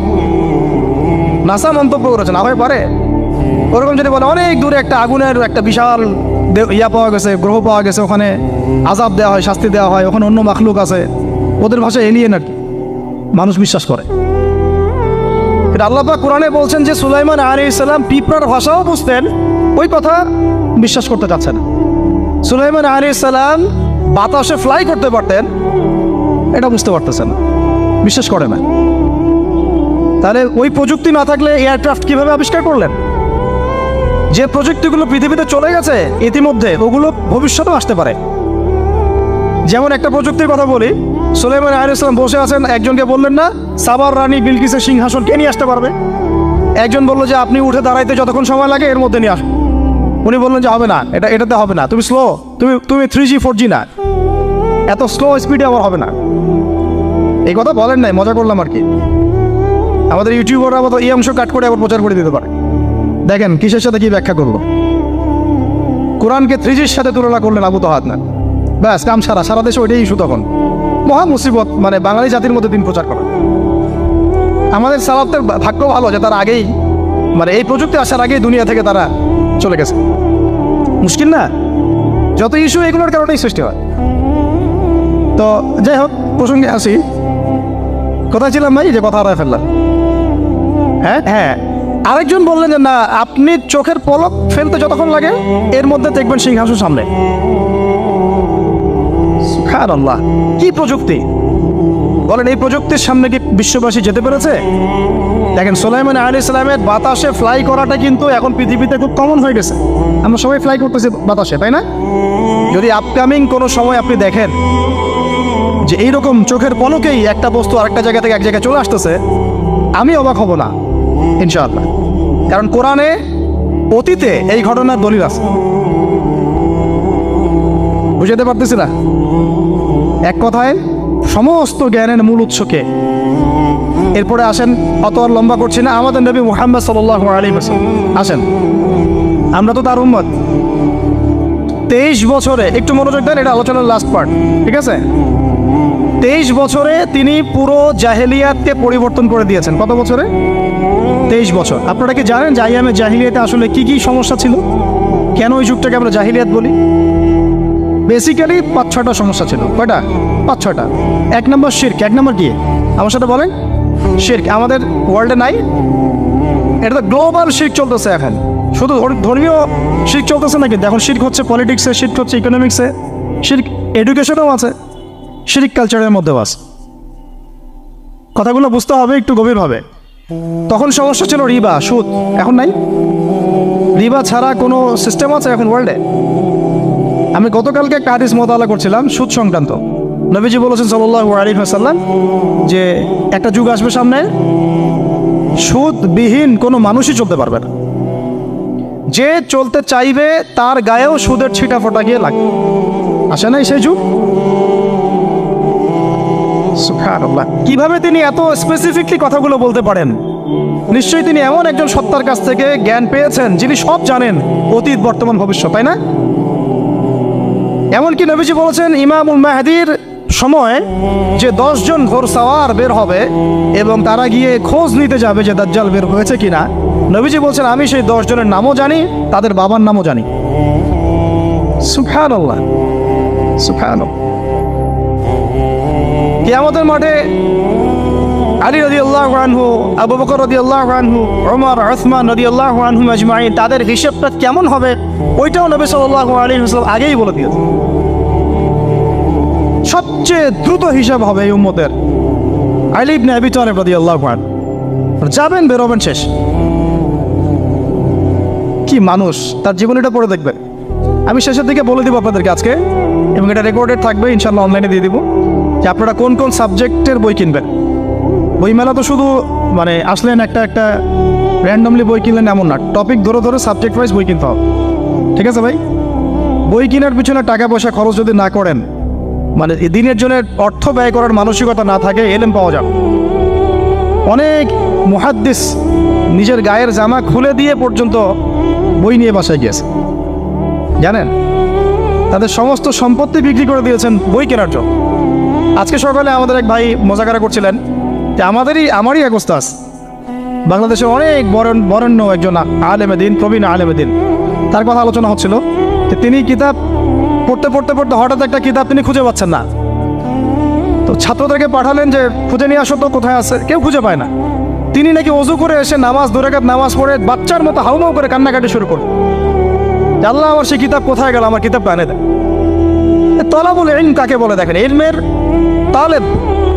নাসা মন্তব্য করেছে না হয়ে পারে। ওরকম যদি বলে অনেক দূরে একটা আগুনের একটা বিশাল ইয়া পাওয়া গেছে, গ্রহ পাওয়া গেছে, ওখানে আযাব দেওয়া হয়, শাস্তি দেওয়া হয়, ওখানে অন্য মাখলুক আছে, ওদের ভাষায় এলিয়েন আর কি, মানুষ বিশ্বাস করে। এটা আল্লাহ পাক কোরআনে বলছেন যে সুলাইমান আলাইহিস সালাম পিঁপড়ার ভাষাও বুঝতেন, ওই কথা বিশ্বাস করতে চাচ্ছেন। সুলাইমান আলাইহিস সালাম বাতাসে ফ্লাই করতে পারতেন, এটা বুঝতে পারতেছেন, বিশ্বাস করে না। তাহলে ওই প্রযুক্তি না থাকলে এয়ারক্রাফট কিভাবে আবিষ্কার করলেন? যে প্রযুক্তিগুলো পৃথিবীতে চলে গেছে ইতিমধ্যে, ওগুলো ভবিষ্যতেও আসতে পারে। যেমন একটা প্রযুক্তির কথা বলি, সুলাইমান আলাইহিস সালাম বসে আছেন, একজনকে বললেন না সাবার রানী বিলকিসের সিংহাসন কে নিয়ে আসতে পারবে? একজন বললো যে আপনি উঠে দাঁড়াইতে যতক্ষণ সময় লাগে এর মধ্যে নিয়ে আসুন। উনি বললেন যে হবে না, এটাতে হবে না, তুমি স্লো, তুমি 3G 4G না, এত স্লো স্পিডে আমার হবে না। এই কথা বলেন নাই, মজা করলাম আর কি। আমাদের ইউটিউবাররা আবার এই অংশ কাট করে আবার প্রচার করে দিতে পারে। দেখেন কিসের সাথে কি ব্যাখ্যা করবো। কোরআনকে 3Gর সাথে তুলনা করলেন আবু তাহাদ না, ব্যাস কাম সারা দেশে ওইটাই ইস্যু তখন। মহা মুসিবত, মানে বাঙালি জাতির মধ্যে দিন প্রচার করা। আমাদের সালাফদের ভাগ্য ভালো যে তারা আগেই, মানে এই প্রযুক্তি আসার আগেই দুনিয়া থেকে তারা চলে গেছে। মুশকিল না, যত ইস্যু এগুলোর কারণেই সৃষ্টি হয়। তো যাই হোক, প্রসঙ্গে আসি, কোথায় ছিলাম ভাই, যে কথা হারায় ফেললাম। হ্যাঁ হ্যাঁ, আরেকজন বললেন যে না, আপনি চোখের পলক ফেলতে যতক্ষণ লাগে এর মধ্যে দেখবেন সিংহাসন সামনে। সুবহানাল্লাহ, কি প্রযুক্তি বলেন! এই প্রযুক্তির সামনে কি বিশ্ববাসী যেতে পেরেছে? দেখেন সুলাইমান আলাইহিস সালামের বাতাসে ফ্লাই করাটা কিন্তু এখন পৃথিবীতে খুব কমন হয়ে গেছে। আমরা সবাই ফ্লাই করতেছি বাতাসে, তাই না? যদি আপকামিং কোনো সময় আপনি দেখেন যে এইরকম চোখের পলকেই একটা বস্তু আরেকটা জায়গা থেকে এক জায়গায় চলে আসতেছে, আমি অবাক হব না ইনশাআল্লাহ। কারণ কোরআনে অতীতে এই ঘটনার দলিল আছে। বুঝাতে পারতেছি না? এক কথায় সমস্ত জ্ঞানের মূল উৎসকে। এরপরে আসেন, অত আর লম্বা করছি না, আমাদের নবী মুহাম্মদ সাল্লাল্লাহু আলাইহি ওয়াসাল্লাম আসেন। আমরা তো তার উম্মত। 23 বছরে, একটু মনোযোগ দেন, এটা আলোচনার লাস্ট পার্ট, ঠিক আছে? 23 বছরে তিনি পুরো জাহেলিয়াতকে পরিবর্তন করে দিয়েছেন। কত বছরে? 23 বছর। আপনারা কি জানেন যে আইয়ামে জাহিলিয়াতে আসলে কি কি সমস্যা ছিল? কেন ওই যুগটাকে আমরা জাহিলিয়াত বলি? বেসিক্যালি 5-6টা সমস্যা ছিল। কয়টা? 5-6টা। 1 নম্বর শিরক। 1 নম্বর কি? আমার সাথে বলেন। শিরক আমাদের ওয়ার্ল্ডে নাই, এটা তো গ্লোবাল শিরক চলতেছে এখন। শুধু ধর্মীয় শিরক চলতেছে না, কিন্তু এখন শিরক হচ্ছে পলিটিক্সে, শিরক হচ্ছে ইকোনমিক্সে, শিরক এডুকেশনেও আছে, শিরক কালচারের মধ্যেও আছে। কথাগুলো বুঝতে হবে একটু গভীরভাবে। তখন সমস্যা ছিল রিবা, সুদ। এখন নাই। রিবা ছাড়া কোনো সিস্টেম আছে এখন ওয়ার্ল্ডে? আমি গতকালকে একটা হাদিস মোতালা করছিলাম সুদ সংক্রান্ত। নবীজি বলেছেন সাল্লাল্লাহু আলাইহি ওয়াসাল্লাম যে একটা যুগ আসবে সামনে, সুদবিহীন কোনো মানুষই চলতে পারবে না। যে চলতে চাইবে তার গায়েও সুদের ছিটা ফোটা গিয়ে লাগবে। আসে নাই সেই যুগ? সুবহানাল্লাহ, কিভাবে তিনি এত স্পেসিফিকলি কথাগুলো বলতে পারেন? নিশ্চয়ই তিনি এমন একজন সত্তার কাছ থেকে জ্ঞান পেয়েছেন যিনি সব জানেন, অতীত বর্তমান ভবিষ্যৎ, তাই না? এমনকি নবীজি বলেছেন ইমামুল মাহদির সময় যে 10 জন ঘোড়সাওয়ার বের হবে এবং তারা গিয়ে খোঁজ নিতে যাবে যে দাজ্জাল বের হয়েছে কিনা, নবীজি বলছেন আমি সেই 10 জনের নামও জানি, তাদের বাবার নামও জানি। সুবহানাল্লাহ। সুবহানাল্লাহ। কিয়ামতের মাঠে আলী রাদিয়াল্লাহু আনহু, আবু বকর রাদিয়াল্লাহু আনহু, ওমর, উসমান রাদিয়াল্লাহু আনহুম আজমাইন, তাদের হিসাবটা কেমন হবে ওইটাও নবী সাল্লাল্লাহু আলাইহি ওয়াসাল্লাম আগেই বলে দিয়েছেন। সবচেয়ে দ্রুত হিসাব হবে এই উম্মতের আলী ইবনে আবি তালিব রাদিয়াল্লাহু আনহু। যাবেন, বেরোবেন, শেষ। কি মানুষ, তার জীবনীটা পড়ে দেখবেন। আমি শেষের দিকে বলে দিব আপনাদেরকে আজকে, এবং এটা রেকর্ডেড থাকবে, ইনশাআল্লাহ অনলাইনে দিয়ে দিব, যে আপনারা কোন কোন সাবজেক্টের বই কিনবেন। বইমেলা তো শুধু মানে আসলেন একটা র্যান্ডমলি বই কিনলেন এমন না, টপিক ধরে ধরে সাবজেক্ট ওয়াইজ বই কিনতে হবে। ঠিক আছে ভাই? বই কেনার পিছনে টাকা পয়সা খরচ যদি না করেন, মানে দিনের জন্য অর্থ ব্যয় করার মানসিকতা না থাকে, এলেম পাওয়া যাবে। অনেক মুহাদ্দিস নিজের গায়ের জামা খুলে দিয়ে পর্যন্ত বই নিয়ে বাসায় গিয়েছে, জানেন? তাদের সমস্ত সম্পত্তি বিক্রি করে দিয়েছেন বই কেনার জন্য। আজকে সকালে আমাদের এক ভাই মোজাকারা করছিলেন যে আমারই এক ওস্তাদ, বাংলাদেশের অনেক বরেণ্য একজন আলেমে দিন, প্রবীণ আলেমে দিন, তার কথা আলোচনা হচ্ছিল যে তিনি কিতাব পড়তে পড়তে পড়তে হঠাৎ একটা কিতাব তিনি খুঁজে পাচ্ছেন না। তো ছাত্রদেরকে পাঠালেন যে খুঁজে নিয়ে আসো তো, কোথায় আছে, কেউ খুঁজে পায় না। তিনি নাকি ওযু করে এসে নামাজ, 2 রাকাত নামাজ পড়ে বাচ্চার মতো হাউমাউ করে কান্নাকাটি শুরু করলেন, আল্লাহ আমার সেই কিতাব কোথায় গেল, আমার কিতাবটা এনে দেন। তলাবুল ইলম কাকে বলে দেখেন, ইলমের তালেব,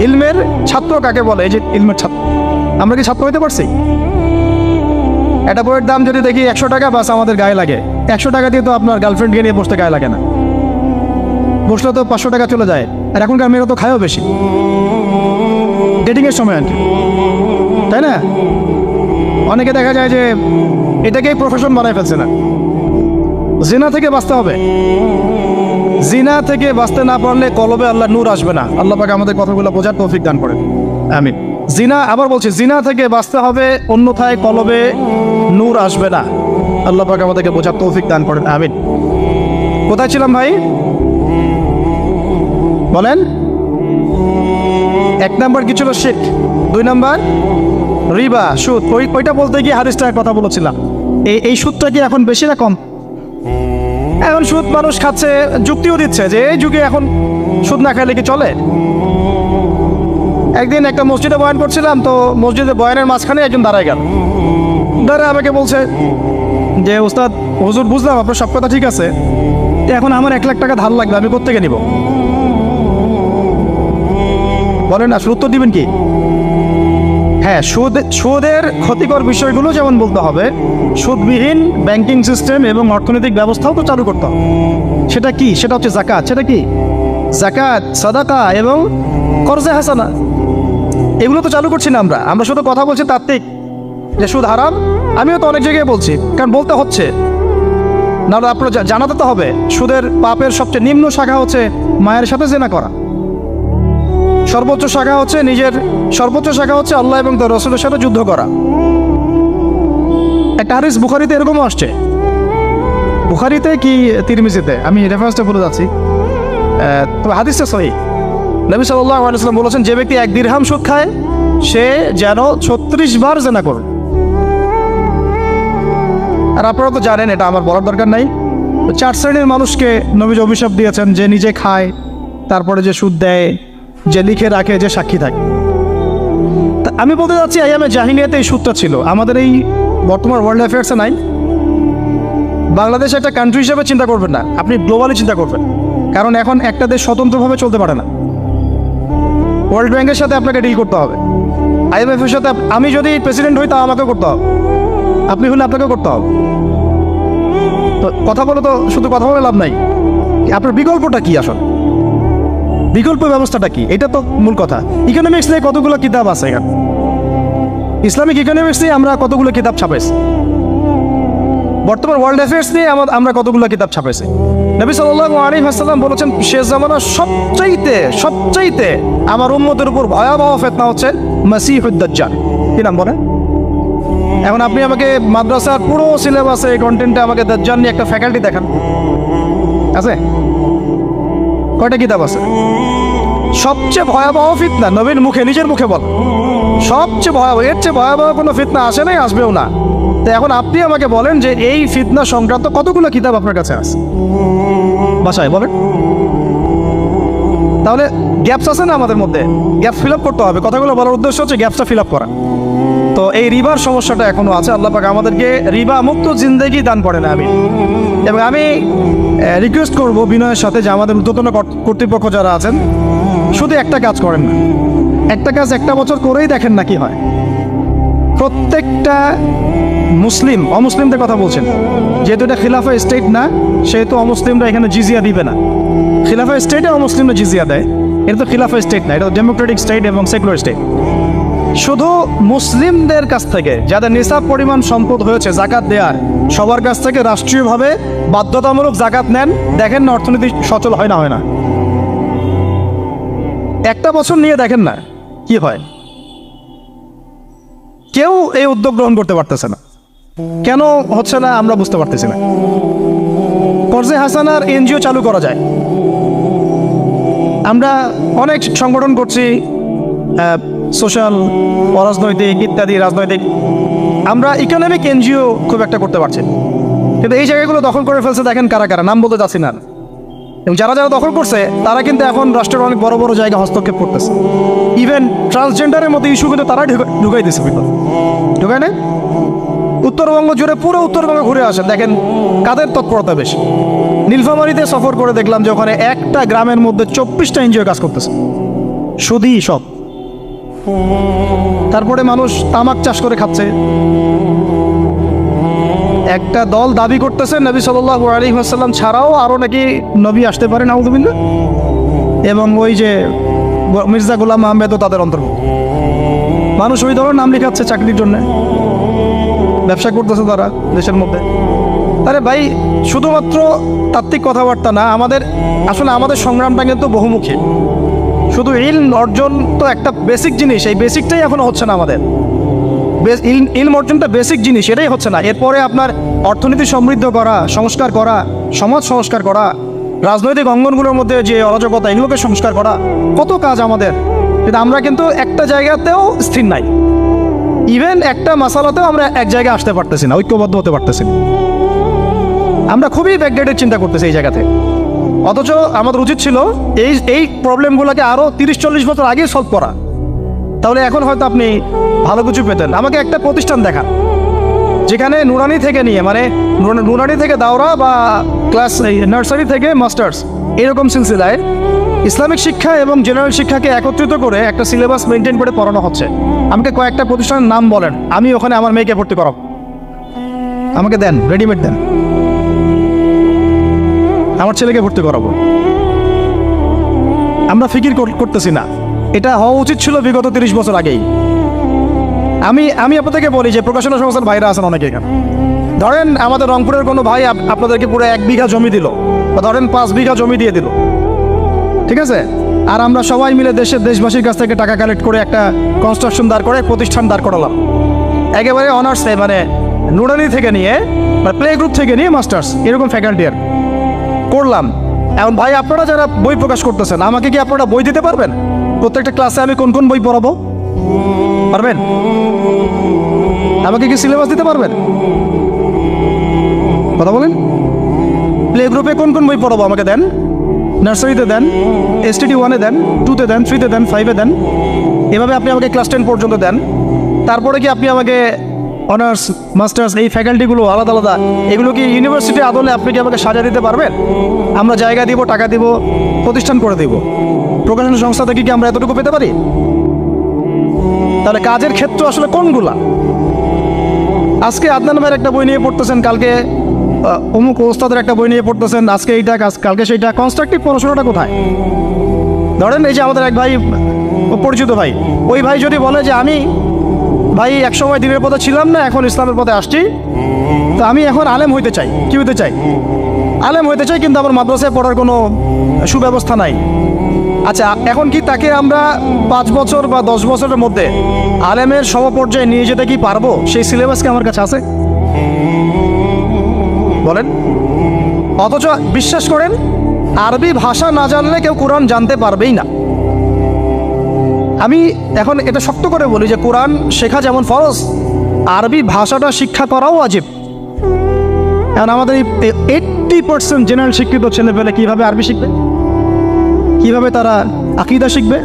ইলমের ছাত্র কাকে বলে? এই যে ইলমের ছাত্র, আমরা কি ছাত্র হইতে পারছি? একটা বইয়ের দাম যদি দেখি 100 টাকা, বাস আমাদের গায়ে লাগে। 100 টাকা দিয়ে তো আপনার গার্লফ্রেন্ডকে নিয়ে বসতে গায়ে লাগে না, বসলে তো 500 টাকা চলে যায়। আর এখনকার মেয়েরা তো খায়ও বেশি, ডেটিংয়ের সময় আর কি, তাই না? অনেকে দেখা যায় যে এটাকেই প্রফেশন বানায় ফেলছে না। জিনা থেকে বাঁচতে হবে, জিনা থেকে বাঁচতে না পারলে কলবে আল্লাহ নূর আসবে না। আল্লাহ পাক আমাদের কথাগুলো বোঝার তৌফিক দান করেন, আমিন। জিনা, আবার বলছি, জিনা থেকে বাঁচতে হবে, অন্যথায় কলবে নূর আসবে না। আল্লাহ পাক আমাদেরকে বোঝার তৌফিক দান করেন, আমিন। কোথায় ছিলাম ভাই? বলেন। 1 নাম্বার কি ছিল? শিরক। 2 নাম্বার রিবা, সুদ। ওইটা বলতে গিয়ে হাদিসটার কথা বলেছিলাম। এই সুদটা কি এখন বেশি না কম? এখন সুদ মানুষ খাচ্ছে, যুক্তিও দিচ্ছে যে এই যুগে এখন সুদ না খাইলে কি চলে? একদিন একটা মসজিদে বয়ান করছিলাম, তো মসজিদে বয়ানের মাঝখানে একজন দাঁড়ায় গেল, দাঁড়ায় আমাকে বলছে যে ওস্তাদ, হুজুর বুঝলাম আপনার সব কথা ঠিক আছে, এখন আমার 1 লাখ টাকা ধার লাগবে, আমি কোত্থেকে নিব? বলেন, আসলে উত্তর দিবেন কি? হ্যাঁ, সুদের ক্ষতিকর বিষয়গুলো যেমন বলতে হবে, সুদবিহীন ব্যাংকিং সিস্টেম এবং অর্থনৈতিক ব্যবস্থাও তো চালু করতে হবে। সেটা কি? সেটা হচ্ছে যাকাত। সেটা কি? যাকাত, সাদাকা এবং কর্জে হাসানা, এগুলো তো চালু করছি না আমরা শুধু কথা বলছি তাত্ত্বিক যে সুদ হারাম। আমিও তো অনেক জায়গায় বলছি, কারণ বলতে হচ্ছে, নাহলে আপনার জানাতে তো হবে। সুদের পাপের সবচেয়ে নিম্ন শাখা হচ্ছে মায়ের সাথে জেনা করা, সর্বোচ্চ শাখা হচ্ছে আল্লাহ এবং তার রাসূলের সাথে যুদ্ধ করা। একটা হাদিস বুখারীতে এরকমও আসছে, বুখারীতে কি তিরমিজিতে, আমি রেফারেন্সটা ভুলে যাচ্ছি, তবে হাদিসটা সহিহ। নবী সাল্লাল্লাহু আলাইহি ওয়াসাল্লাম বলেছেন, যে ব্যক্তি 1 দিরহাম সুদ খায় সে যেন 36 বার জেনা করে। আর আপনারা তো জানেন, এটা আমার বলার দরকার নাই, 4 শ্রেণীর মানুষকে নবীজি অভিশাপ দিয়েছেন, যে নিজে খায়, তারপরে যে সুদ দেয়, যে লিখে রাখে, যে সাক্ষী থাকে। তা আমি বলতে যাচ্ছি, আইয়ামে জাহিলিয়াতে এই সুদটা ছিল, আমাদের এই বর্তমান ওয়ার্ল্ড অ্যাফেয়ার্সে নাই। বাংলাদেশ একটা কান্ট্রি হিসেবে চিন্তা করবেন না, আপনি গ্লোবালি চিন্তা করবেন, কারণ এখন একটা দেশ স্বতন্ত্রভাবে চলতে পারে না। ওয়ার্ল্ড ব্যাংকের সাথে আপনাকে ডিল করতে হবে, IMF এর সাথে। আমি যদি প্রেসিডেন্ট হই, তাও আমাকে করতে হবে, আপনি হলে আপনাকে করতে হবে। তো কথা বলে তো শুধু কথা বলে লাভ নাই, আপনার বিকল্পটা কি? আসলে বিকল্প ব্যবস্থাটা কি? এটা তো মূল কথা। ইকোনমিক্স নিয়ে কতগুলো কিতাব আছে এখানে, ইসলামিক ইকোনমিক্স নিয়ে আমরা কতগুলো কিতাব ছাপাইছি, বর্তমান ওয়ার্ল্ড অ্যাফেয়ার্স নিয়ে আমরা কতগুলো কিতাব ছাপাইছি। নবী সাল্লাল্লাহু আলাইহি ওয়াসাল্লাম বলেছেন, শেষ জামানার সবচাইতে আমার উম্মতের উপর ভয়াবহ ফিতনা হচ্ছে মাসিহুদ দাজ্জাল। কি নাম বলেন? এখন আপনি আমাকে মাদ্রাসার পুরো সিলেবাসে কন্টেন্টে আমাকে দাজ্জাল নিয়ে একটা ফ্যাকাল্টি দেখান, আছে? কয়টা কিতাব আছে? সবচেয়ে ভয়াবহ ফিতনা নবীর মুখে, নিজের মুখে বল, সবচেয়ে ভয়াবহ, এর চেয়ে ভয়াবহ কোনো ফিতনা আসে নাই, আসবেও না। তো এখন আপনি আমাকে বলেন যে এই ফিতনা সংক্রান্ত কতগুলো কিতাব আপনার কাছে আছে বাসায়, বলেন। তাহলে গ্যাপস আছে না আমাদের মধ্যে, গ্যাপ ফিল আপ করতে হবে। কথাগুলো বলার উদ্দেশ্য হচ্ছে গ্যাপসটা ফিল আপ করা। তো এই রিবার সমস্যাটা এখনো আছে। আল্লাহ পাক আমাদেরকে রিবা মুক্ত জিন্দেগি দান করেন আমি। এবং আমি রিকোয়েস্ট করব বিনয়ের সাথে যে আমাদের ঊর্ধ্বতন কর্তৃপক্ষ যারা আছেন, শুধু একটা কাজ করেন না, একটা কাজ একটা বছর করেই দেখেন না কি হয়। প্রত্যেকটা মুসলিম, অমুসলিমদের কথা বলছেন, যেহেতু এটা খিলাফা স্টেট না, সেহেতু অমুসলিমরা এখানে জিজিয়া দিবে না। খিলাফা স্টেটে অমুসলিমরা জিজিয়া দেয়, এটা তো খিলাফা স্টেট না, এটা তো ডেমোক্রেটিক স্টেট এবং সেকুলার স্টেট। শুধু মুসলিমদের কাছ থেকে যাদের নিসাব পরিমাণ সম্পদ হয়েছে জাকাত দেওয়ার, সবার কাছ থেকে রাষ্ট্রীয়ভাবে বাধ্যতামূলক জাকাত নেন, দেখেন না অর্থনীতি সচল হয় না হয় না। একটা বছর নিয়ে দেখেন না কি হয়। কেউ এই উদ্যোগ গ্রহণ করতে পারতেছে না। কেন হচ্ছে না আমরা বুঝতে পারতেছি না। কর্জে হাসানার এনজিও চালু করা যায়। আমরা অনেক সংগঠন করছি, সোশ্যাল, অরাজনৈতিক ইত্যাদি রাজনৈতিক। আমরা ইকোনমিক এনজিও খুব একটা করতে পারছি, কিন্তু এই জায়গাগুলো দখল করে ফেলছে। দেখেন কারা কারা, নাম বলতে চাচ্ছি না। এবং যারা যারা দখল করছে তারা কিন্তু এখন রাষ্ট্রের অনেক বড় বড় জায়গা হস্তক্ষেপ করতেছে। ইভেন ট্রান্সজেন্ডারের মতো ইস্যু কিন্তু তারাই ঢুকাই দিচ্ছে ভিতর, ঢুকায় না? উত্তরবঙ্গ জুড়ে পুরো উত্তরবঙ্গ ঘুরে আসেন, দেখেন কাদের তৎপরতা বেশি। নীলফামারীতে সফর করে দেখলাম যে ওখানে একটা গ্রামের মধ্যে 24টা এনজিও কাজ করতেছে, শুধুই সব। তারপরে মানুষ তামাক চাষ করে খাচ্ছে। একটা দল দাবি করতেছে নবী সাল্লাল্লাহু আলাইহি ওয়াসাল্লাম ছাড়াও আরও নাকি নবী আসতে পারে, নাউযুবিল্লাহ। এবং ওই যে মির্জা গোলাম আহমেদও তাদের অন্তর্ভুক্ত। মানুষ ওই ধরনের নাম লেখাচ্ছে চাকরির জন্য, ব্যবসা করতেছে তারা দেশের মধ্যে। আরে ভাই, শুধুমাত্র তাত্ত্বিক কথাবার্তা না, আমাদের সংগ্রামটা কিন্তু বহুমুখী। শুধু ইলম অর্জন তো একটা বেসিক জিনিস, এই বেসিকটাই এখনো হচ্ছে না আমাদের। ইলম অর্জনটা বেসিক জিনিস, এটাই হচ্ছে না। এরপরে আপনার অর্থনীতি সমৃদ্ধ করা, সংস্কার করা, সমাজ সংস্কার করা, রাজনৈতিক অঙ্গনগুলোর মধ্যে যে অরাজকতা, এগুলোকে সংস্কার করা, কত কাজ আমাদের। কিন্তু আমরা কিন্তু একটা জায়গাতেও স্থির নাই। ইভেন একটা মাসালাতেও আমরা এক জায়গায় আসতে পারতেছি না, ঐক্যবদ্ধ হতে পারতেছি না। আমরা খুবই ব্যাকডেটেড চিন্তা করতেছি এই জায়গাতে। অথচ আমাদের উচিত ছিল এই প্রবলেমগুলোকে আরও 30-40 বছর আগে সলভ করা। তাহলে এখন হয়তো আপনি ভালো কিছু পেতেন। আমাকে একটা প্রতিষ্ঠান দেখা যেখানে নুরানি থেকে নিয়ে, মানে নুরানি থেকে দাওরা বা ক্লাস নার্সারি থেকে মাস্টার্স, এরকম সিলসিলায় ইসলামিক শিক্ষা এবং জেনারেল শিক্ষাকে একত্রিত করে একটা সিলেবাস মেনটেন করে পড়ানো হচ্ছে। আমাকে কয়েকটা প্রতিষ্ঠানের নাম বলেন, আমি ওখানে আমার মেয়েকে ভর্তি করাবো। আমাকে দেন, রেডিমেড দেন, আমার ছেলেকে ভর্তি করাবো। আমরা ফিকির করতেছি না। এটা হওয়া উচিত ছিল বিগত 30 বছর আগেই। আমি আপনাদেরকে বলি যে প্রকাশনা সংস্থার ভাইরা আছেন অনেকে এখানে। ধরেন আমাদের রংপুরের কোনো ভাই আপনাদেরকে পুরো 1 বিঘা জমি দিল, বা ধরেন 5 বিঘা জমি দিয়ে দিল, ঠিক আছে? আর আমরা সবাই মিলে দেশবাসীর কাছ থেকে টাকা কালেক্ট করে একটা কনস্ট্রাকশন দাঁড় করে প্রতিষ্ঠান দাঁড় করালাম, একেবারে অনার্সে, মানে নুরানি থেকে নিয়ে, মানে প্লে গ্রুপ থেকে নিয়ে মাস্টার্স, এরকম ফ্যাকাল্টি আর করলাম। এখন ভাই আপনারা যারা বই প্রকাশ করতেছেন, আমাকে কি আপনারা বই দিতে পারবেন? প্রত্যেকটা ক্লাসে আমি কোন কোন বই পড়াবো পারবেন? আমাকে কি সিলেবাস দিতে পারবেন? কথা বলেন। প্লে গ্রুপে কোন কোন বই পড়াবো আমাকে দেন। নার্সারিতে দেন, STD 1-এ দেন, 2-তে দেন, 3-তে দেন, 5-এ দেন। এভাবে আপনি আমাকে ক্লাস 10 পর্যন্ত দেন। তারপরে কি আপনি আমাকে অনার্স, মাস্টার্স, এই ফ্যাকাল্টিগুলো আলাদা আলাদা, এগুলো কি ইউনিভার্সিটি আদলে আপনি কি আমাকে সাজা দিতে পারবেন? আমরা জায়গা দিব, টাকা দিব, প্রতিষ্ঠান করে দিব। প্রকাশনা সংস্থা থেকে কি আমরা এতটুকু পেতে পারি? তাহলে কাজের ক্ষেত্র আসলে কোনগুলা? আজকে আদনান ভাইয়ের একটা বই নিয়ে পড়তেছেন, কালকে অমুক ওস্তাদের একটা বই নিয়ে পড়তেছেন, আজকে এইটা, কালকে সেইটা। কনস্ট্রাকটিভ পড়াশোনাটা কোথায়? ধরেন এই যে আমাদের এক ভাই, পরিচিত ভাই, ওই ভাই যদি বলে যে আমি ভাই একসময় দিনের পথে ছিলাম না, এখন ইসলামের পথে আসছি, তো আমি এখন আলেম হইতে চাই। কি হইতে চাই? আলেম হইতে চাই, কিন্তু আমার মাদ্রাসায় পড়ার কোনো সুব্যবস্থা নাই। আচ্ছা, এখন কি তাকে আমরা 5 বছর বা 10 বছরের মধ্যে আলেমের সমপর্যায়ে নিয়ে যেতে কি পারবো? সেই সিলেবাস কি আমার কাছে আছে? বলেন। অথচ বিশ্বাস করেন, আরবি ভাষা না জানলে কেউ কোরআন জানতে পারবেই না। আমি এখন এটা শক্ত করে বলি যে কোরআন শেখা যেমন ফরজ, আরবি ভাষাটা শিক্ষা করাও ওয়াজিব। এখন আমাদের 80% জেনারেল শিক্ষিত ছেলে পেলে কীভাবে আরবি শিখবে? কিভাবে তারা আকীদা শিখবে,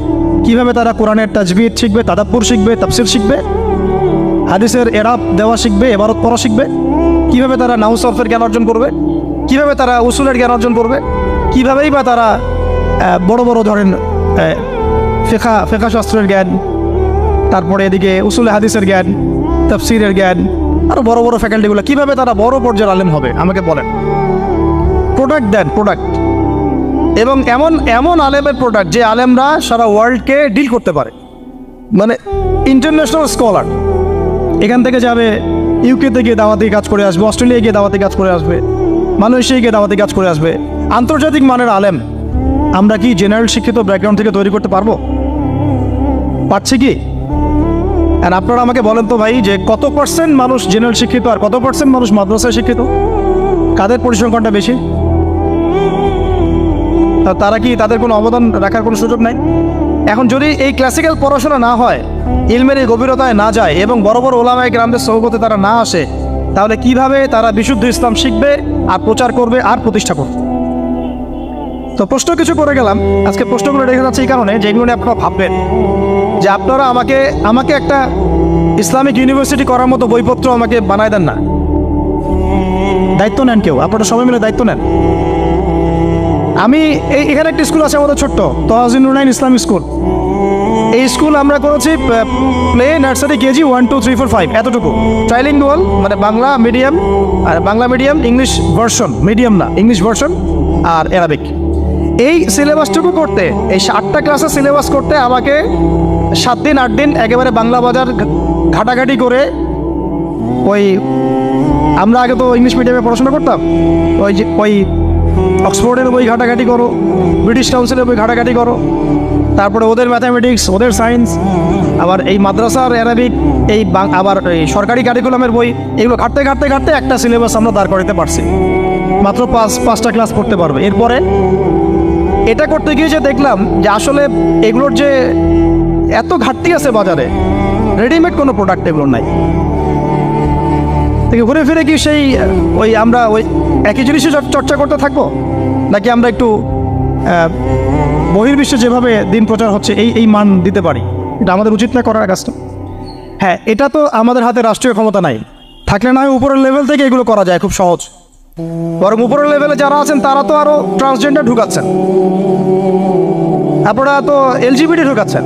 কিভাবে তারা কোরআনের তাজবিদ শিখবে, তাদাব্বুর শিখবে, তাফসির শিখবে, হাদিসের এরাব দেওয়া শিখবে, ইবারত পড়া শিখবে, কিভাবে তারা নাহু সরফের জ্ঞান অর্জন করবে, কিভাবে তারা উসুলের জ্ঞান অর্জন করবে, কিভাবেই বা তারা বড় বড় ধরেন ফিকহ শাস্ত্রের জ্ঞান, তারপরে এদিকে উসুলে হাদিসের জ্ঞান, তাফসিরের জ্ঞান, আরও বড় বড় ফ্যাকাল্টিগুলো, কিভাবে তারা বড় পর্যায়ের আলেম হবে আমাকে বলেন। প্রোডাক্ট দেন, প্রোডাক্ট, এবং এমন এমন আলেমের প্রোডাক্ট যে আলেমরা সারা ওয়ার্ল্ডকে ডিল করতে পারে, মানে ইন্টারন্যাশনাল স্কলার। এখান থেকে যাবে ইউকেতে গিয়ে দাওয়াতি কাজ করে আসবে, অস্ট্রেলিয়ায় গিয়ে দাওয়াতি কাজ করে আসবে, মালয়েশিয়ায় গিয়ে দাওয়াতি কাজ করে আসবে, আন্তর্জাতিক মানের আলেম আমরা কি জেনারেল শিক্ষিত ব্যাকগ্রাউন্ড থেকে তৈরি করতে পারবো? পারছি কি? আর আপনারা আমাকে বলেন তো ভাই, যে কত পার্সেন্ট মানুষ জেনারেল শিক্ষিত আর কত পার্সেন্ট মানুষ মাদ্রাসায় শিক্ষিত? কাদের পরিসংখ্যানটা বেশি? তারা কি, তাদের কোনো অবদান রাখার কোনো সুযোগ নাই? এখন যদি এই ক্লাসিক্যাল পড়াশোনা না হয়, ইলমের এই গভীরতায় না যায় এবং বড় বড় ওলামায়ে কেরামদের সহবতে তারা না আসে, তাহলে কিভাবে তারা বিশুদ্ধ ইসলাম শিখবে আর প্রচার করবে আর প্রতিষ্ঠা করবে? তো প্রশ্ন কিছু করে গেলাম, আজকে প্রশ্নগুলো রেখে যাচ্ছে এই কারণে যে এগুলো নিয়ে আপনারা ভাববেন যে আপনারা আমাকে একটা ইসলামিক ইউনিভার্সিটি করার মতো বইপত্র আমাকে বানায় দেন না। দায়িত্ব নেন কেউ, আপনারা সবাই মিলে দায়িত্ব নেন। আমি এখানে একটা স্কুল আছে আমাদের ছোট্ট, তহাজিন নুরাইন ইসলামিক স্কুল। এই স্কুল আমরা করেছি প্লে, নার্সারি, কেজি 1 2 3 4 5 এতটুকু, ট্রাইলিঙ্গুয়াল, মানে বাংলা মিডিয়াম, আর Bangla medium English version, medium না ইংলিশ ভার্সন, আর অ্যারাবিক। এই সিলেবাসটুকু করতে, এই 8টা ক্লাসের সিলেবাস করতে আমাকে 7 দিন 8 দিন একেবারে বাংলা বাজার ঘাটাঘাটি করে, ওই আমরা আগে তো ইংলিশ মিডিয়ামে পড়াশোনা করতাম, ওই অক্সফোর্ডের বই ঘাটাঘাটি করো, ব্রিটিশ কাউন্সিলের বই ঘাটাঘাটি করো, তারপরে ওদের ম্যাথামেটিক্স, ওদের সায়েন্স, আবার এই মাদ্রাসার অ্যারাবিক, আবার এই সরকারি কারিকুলামের বই, এগুলো ঘাটতে ঘাটতে ঘাটতে একটা সিলেবাস আমরা দাঁড় করাতে পারছি। মাত্র 5টা ক্লাস পড়তে পারবে। এরপরে এটা করতে গিয়ে যে দেখলাম যে আসলে এগুলোর যে এত ঘাটতি আছে বাজারে, রেডিমেড কোনো প্রোডাক্ট এগুলোর নাই। থেকে ঘুরে ফিরে কি সেই আমরা একই জিনিসই চর্চা করতে থাকবো, নাকি আমরা একটু বহির্বিশ্বে যেভাবে দিন প্রচার হচ্ছে এই মান দিতে পারি? এটা আমাদের উচিত না করার কাজটা? হ্যাঁ, এটা তো আমাদের হাতে রাষ্ট্রীয় ক্ষমতা নাই, থাকলে না হয় উপরের লেভেল থেকে এগুলো করা যায় খুব সহজ। বরং উপরের লেভেলে যারা আছেন তারা তো আরও ট্রান্সজেন্ডার ঢুকাচ্ছেন, আপনারা তো এলজিবিটি ঢুকাচ্ছেন।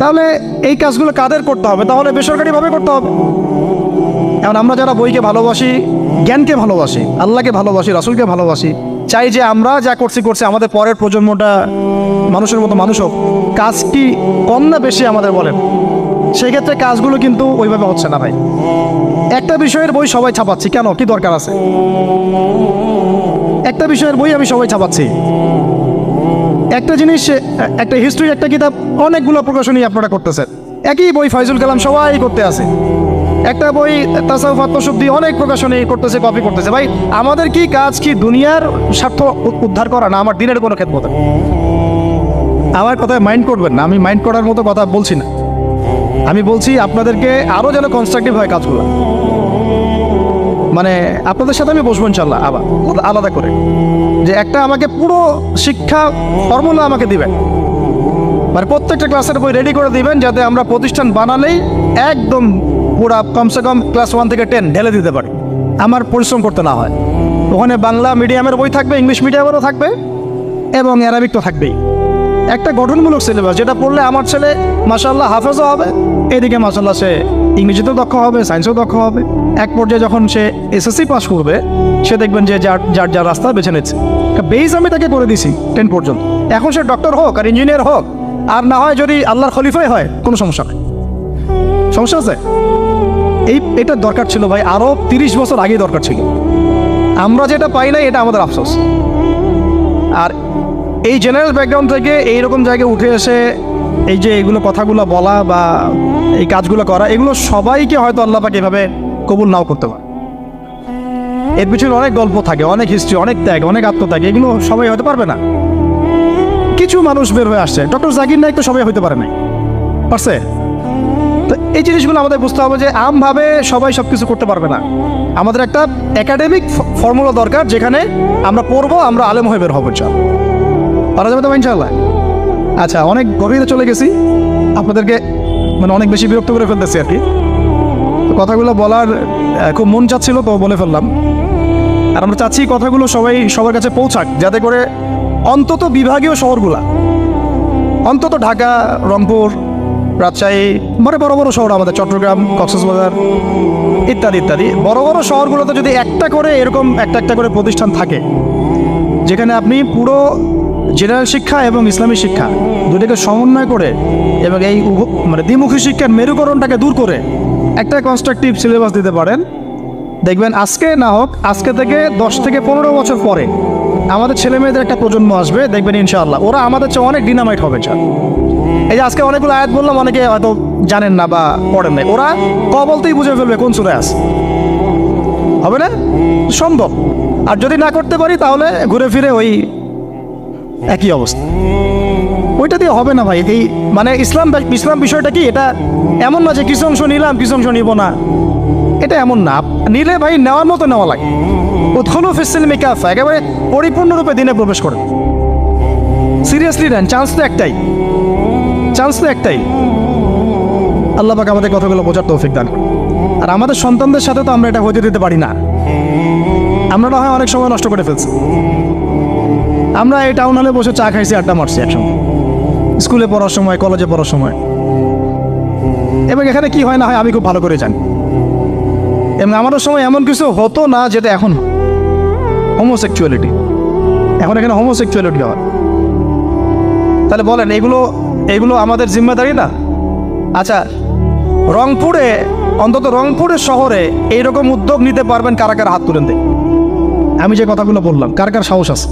তাহলে এই কাজগুলো কাদের করতে হবে? তাহলে বেসরকারিভাবে করতে হবে। এখন আমরা যারা বইকে ভালোবাসি, জ্ঞানকে ভালোবাসি, আল্লাহকে ভালোবাসি, রাসূলকে ভালোবাসি, চাই যে আমরা যা করছি আমাদের পরের প্রজন্মটা মানুষের মতো মানুষ হোক। কাজ কি কম না বেশি আমাদের বলেন? সেই ক্ষেত্রে কাজগুলো কিন্তু ওইভাবে হচ্ছে না ভাই। একটা বিষয়ের বই সবাই ছাপাচ্ছি, কেন? কি দরকার আছে? একটা বিষয়ের বই আমি সবাই ছাপাচ্ছি। একটা জিনিস, একটা হিস্ট্রি, একটা কিতাব, অনেকগুলো প্রকাশনী আপনারা করতেছেন। একই বই ফাইজুল কালাম সবাই করতে আছে, একটা বই তাসাউফ আত্মশুদ্ধি অনেক প্রকাশনী করতেছে, কপি করতেছে। ভাই আমাদের কি কাজ? কি দুনিয়ার স্বার্থ উদ্ধার করা, না আমার দিনের কোনো খেদমত? আমার কথায় মাইন্ড করবেন না, আমি মাইন্ড করার মতো কথা বলছি না। আমি বলছি আপনাদেরকে আরও যেন কনস্ট্রাকটিভ হয় কাজগুলো। মানে আপনাদের সাথে আমি বসবো ইনশাল্লাহ আবার আলাদা করে, যে একটা আমাকে পুরো শিক্ষা ফর্মুলা আমাকে দিবেন, মানে প্রত্যেকটা ক্লাসের বই রেডি করে দিবেন, যাতে আমরা প্রতিষ্ঠান বানালেই একদম পুরা কমসে কম ক্লাস 1 থেকে 10 ঢেলে দিতে পারি, আমার পরিশ্রম করতে না হয়। ওখানে বাংলা মিডিয়ামের বই থাকবে, ইংলিশ মিডিয়ামেরও থাকবে, এবং অ্যারাবিক তো থাকবেই। একটা গঠনমূলক সিলেবাস, যেটা পড়লে আমার ছেলে মাশাআল্লাহ হাফেজও হবে, এদিকে মাশাআল্লাহ সে ইংরেজিতেও দক্ষ হবে, সায়েন্সেও দক্ষ হবে। এক পর্যায়ে যখন সে এসএসসি পাস করবে, সে দেখবেন যে যার রাস্তা বেছে নিচ্ছে। বেস আমি তাকে করে দিছি 10 পর্যন্ত। এখন সে ডক্টর হোক আর ইঞ্জিনিয়ার হোক, আর না হয় যদি আল্লাহর খলিফাই হয়, কোনো সমস্যা নেই। সমস্যা আছে? এটা দরকার ছিল ভাই, আরও 30 বছর আগেই দরকার ছিল। আমরা যেটা পাই নাই, এটা আমাদের আফসোস। আর এই জেনারেল ব্যাকগ্রাউন্ড থেকে এইরকম জায়গায় উঠে এসে এই যে এগুলো কথাগুলো বলা বা এই কাজগুলো করা, এগুলো সবাইকে হয়তো আল্লাহ পাক এভাবে কবুল নাও করতে পারে। এর পিছনে অনেক গল্প থাকে, অনেক হিস্ট্রি, অনেক ত্যাগ, অনেক আত্মত্যাগ, এগুলো সবাই হতে পারবে না। কিছু মানুষ বের হয়ে আসছে, ডক্টর জাকির নাইক তো সবাই হতে পারে নাই, পারছে? তো এই জিনিসগুলো আমাদের বুঝতে হবে যে আমভাবে সবাই সব কিছু করতে পারবে না। আমাদের একটা একাডেমিক ফর্মুলা দরকার, যেখানে আমরা পড়বো, আমরা আলেম হয়ে বের হবো। পারা যাবে তো ইনশাআল্লাহ? আচ্ছা, অনেক গভীরে চলে গেছি, আপনাদেরকে মানে অনেক বেশি বিরক্ত করে ফেলতেছি আর কি। কথাগুলো বলার খুব মন চাচ্ছিল, তো বলে ফেললাম। আর আমরা চাচ্ছি কথাগুলো সবার কাছে পৌঁছাক, যাতে করে অন্তত বিভাগীয় শহরগুলা, অন্তত ঢাকা, রংপুর, রাজশাহী, মানে বড় বড় শহর আমাদের চট্টগ্রাম, কক্সবাজার ইত্যাদি ইত্যাদি বড় বড় শহরগুলোতে যদি একটা করে এরকম একটা করে প্রতিষ্ঠান থাকে, যেখানে আপনি পুরো জেনারেল শিক্ষা এবং ইসলামী শিক্ষা দুটোকে সমন্বয় করে এবং এই মানে দ্বিমুখী শিক্ষার মেরুকরণটাকে দূর করে একটা কনস্ট্রাকটিভ সিলেবাস দিতে পারেন, দেখবেন আজকে না হোক, আজকে থেকে 10 থেকে 15 বছর পরে আমাদের ছেলে মেয়েদের একটা প্রজন্ম আসবে, দেখবেন ইনশাআল্লাহ ওরা আমাদের চেয়ে অনেক ডিনামাইট হবে। এই যে আজকে অনেকগুলো আয়াত বললাম, অনেকে হয়তো জানেন না বা পড়েন নাই, ওরা বলতেই বুঝে ফেলবে কোন সূরায় আছে। হবে না? সম্ভব। আর যদি না করতে পারি তাহলে ঘুরে ফিরে ওই একই অবস্থা। ওইটা দিয়ে হবে না ভাই। এই মানে ইসলাম বিষয়টা কি, এটা এমন না যে কিছু অংশ নিলাম কিছু অংশ নিব না, এটা এমন না। নিলে ভাই নেওয়ার মতো নেওয়া লাগে। উদখুলু ফিস-সিলমি কাফা, একেবারে পরিপূর্ণরূপে দিনে প্রবেশ করে সিরিয়াসলি নেন। চান্স তো একটাই। আল্লাহ পাক আমাদের কথাগুলো বোঝার তৌফিক দান করুন। আর আমাদের সন্তানদের সাথে তো আমরা এটা হতে দিতে পারি না। আমরা না হয় অনেক সময় নষ্ট করে ফেলছি। আমরা এই টাউন হলে বসে চা খাইছি, আড্ডা মারছি একসঙ্গে, স্কুলে পড়ার সময়, কলেজে পড়ার সময়। এবং এখানে কি হয় না হয় আমি খুব ভালো করে জানি। এবং আমাদের সময় এমন কিছু হতো না যেটা এখন হোমোসেক্সুয়ালিটি, এখন এখানে হোমোসেক্সুয়ালিটি হয়। তাহলে বলেন এগুলো আমাদের জিম্মেদারি না? আচ্ছা, রংপুরে, অন্তত রংপুরের শহরে এইরকম উদ্যোগ নিতে পারবেন কারা কারা হাত তুলেন দেয়? আমি যে কথাগুলো বললাম, কার কার সাহস আছে?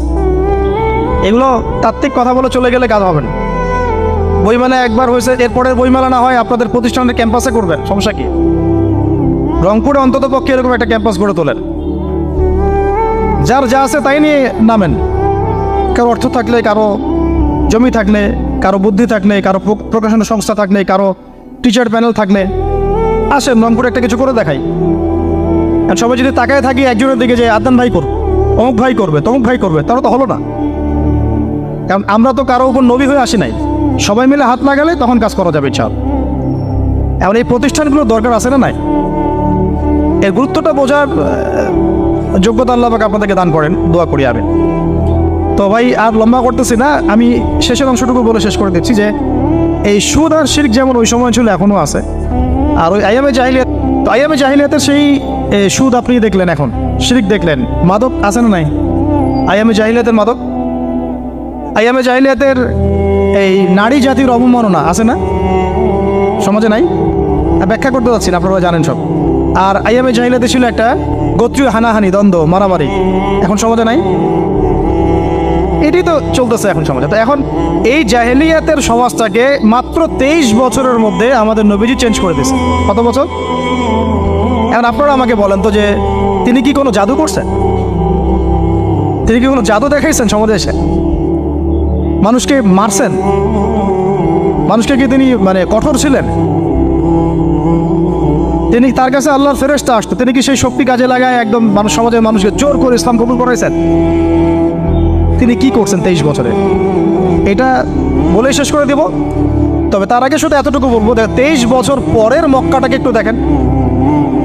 এগুলো তাত্ত্বিক কথা বলে চলে গেলে কাজ হবে না। বইমেলা একবার হয়েছে, এরপরের বইমেলা না হয় আপনাদের প্রতিষ্ঠানের ক্যাম্পাসে করবেন, সমস্যা কি? রংপুরে অন্তত পক্ষে এরকম একটা ক্যাম্পাস গড়ে তোলেন, যার যা আছে তাই নিয়ে নামেন। কারো অর্থ থাকলে, কারো জমি থাকলে, কারো বুদ্ধি থাকলে, কারো প্রকাশনা সংস্থা থাকলে, কারো টিচার প্যানেল থাকলে আসেন, রংপুরে একটা কিছু করে দেখাই। আর সবাই যদি তাকায় থাকি একজনের দিকে, যে আদনান ভাই করবে, অমুক ভাই করবে, তমুক ভাই করবে, তারও তো হলো না। কারণ আমরা তো কারো উপর নবী হয়ে আসি নাই। সবাই মিলে হাত লাগালে তখন কাজ করা যাবে ইনশাআল্লাহ। এখন এই প্রতিষ্ঠানগুলোর দরকার আছে না নাই? এর গুরুত্বটা বোঝার যোগ্যতা আল্লাহ পাক আপনাদেরকে দান করেন, দোয়া করি আমি। তো ভাই আর লম্বা করতেছি না, আমি শেষের অংশটুকু বলে শেষ করে দিচ্ছি যে এই সুদ আর শিরক যেমন ওই সময় ছিল এখনও আছে। আর ওই আইয়ামে জাহিলিয়াতের সেই সুদ আপনি দেখলেন, এখন শিরক দেখলেন, মাদক আছে না নাই? আইয়ামে জাহিলিয়াতের মাদক, আইয়ামে জাহিলিয়াতের এই নারী জাতির অবমাননা আছে না সমাজে? নাই? ব্যাখ্যা করতে যাচ্ছি না, আপনারা জানেন সব। আর আইয়ামে জাহিলিয়াতে ছিল একটা গোত্রীয় হানাহানি, দ্বন্দ্ব, মারামারি, এখন সমাজে নাই? এটাই তো চলতেছে এখন সমাজে। তো এখন এই জাহেলিয়াতের সমাজটাকে মাত্র 23 বছরের মধ্যে আমাদের নবীজি চেঞ্জ করে দিয়েছে। কত বছর? এখন আপনারা আমাকে বলেন তো যে তিনি কি কোনো জাদু করছেন? তিনি কি কোনো জাদু দেখাইছেন সমাজে এসে? মানুষকে মারছেন? মানুষকে কি তিনি মানে কঠোর ছিলেন? তিনি, তার কাছে আল্লাহর ফেরেশতা আসতো, তিনি কি সেই শক্তি কাজে লাগায় একদম সমাজের মানুষকে জোর করে ইসলাম কবুল করাইছেন? তিনি কি করছেন 23 বছরে? এটা বলে শেষ করে দেব। তবে তার আগে শুধু এতটুকু বলবো, 23 বছর পরের মক্কাটাকে একটু দেখেন।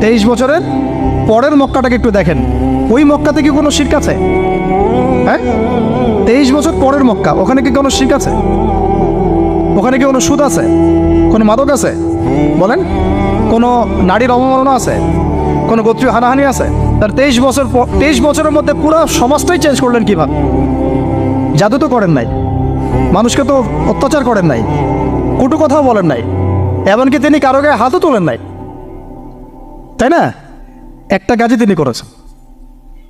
23 বছরের পরের মক্কাটাকে একটু দেখেন। ওই মক্কাতে কি কোনো শিরক আছে? হ্যাঁ, 23 বছর পরের মক্কা, ওখানে কি কোনো শিরক আছে? ওখানে কি কোনো সুদ আছে? কোনো মাদক আছে? বলেন। কোনো নারীর অবমাননা আছে? কোনো গোত্রীয় হানাহানি আছে? তার 23 বছরের মধ্যে পুরো সমাজটাই চেঞ্জ করলেন কিভাবে? জাদু তো করেন নাই, মানুষকে তো অত্যাচার করেন নাই, কটু কথাও বলেন নাই, এমনকি তিনি কারো গায়ে হাতও তোলেন নাই, তাই না? একটা কাজই তিনি করেছেন,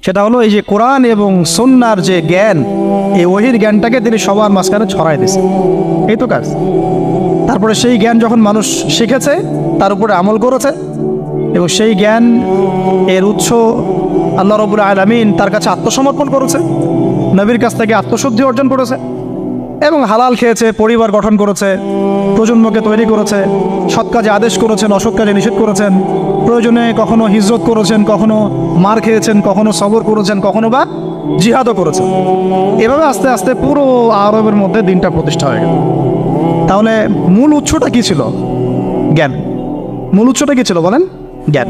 সেটা হলো এই যে কোরআন এবং সুন্নাহর যে জ্ঞান, এই ওহীর জ্ঞানটাকে তিনি সবার মাঝখানে ছড়াই দিয়েছেন। এই তো কাজ। তারপরে সেই জ্ঞান যখন মানুষ শিখেছে, তার উপরে আমল করেছে, এবং সেই জ্ঞান এর উৎস আল্লাহ রাব্বুল আলামিন তার কাছে আত্মসমর্পণ করেছে, নবীর কাছ থেকে আত্মশুদ্ধি অর্জন করেছে, এবং হালাল খেয়েছে, পরিবার গঠন করেছে, প্রজন্মকে তৈরি করেছে, সৎ কাজে আদেশ করেছেন, অসৎ কাজে নিষেধ করেছেন, প্রয়োজনে কখনো হিজরত করেছেন, কখনো মার খেয়েছেন, কখনো সবর করেছেন, কখনো বা জিহাদও করেছেন। এভাবে আস্তে আস্তে পুরো আরবের মধ্যে দিনটা প্রতিষ্ঠা হয়ে গেল। তাহলে মূল উৎসটা কি ছিল? জ্ঞান। মূল উৎসটা কি ছিল বলেন? জ্ঞান।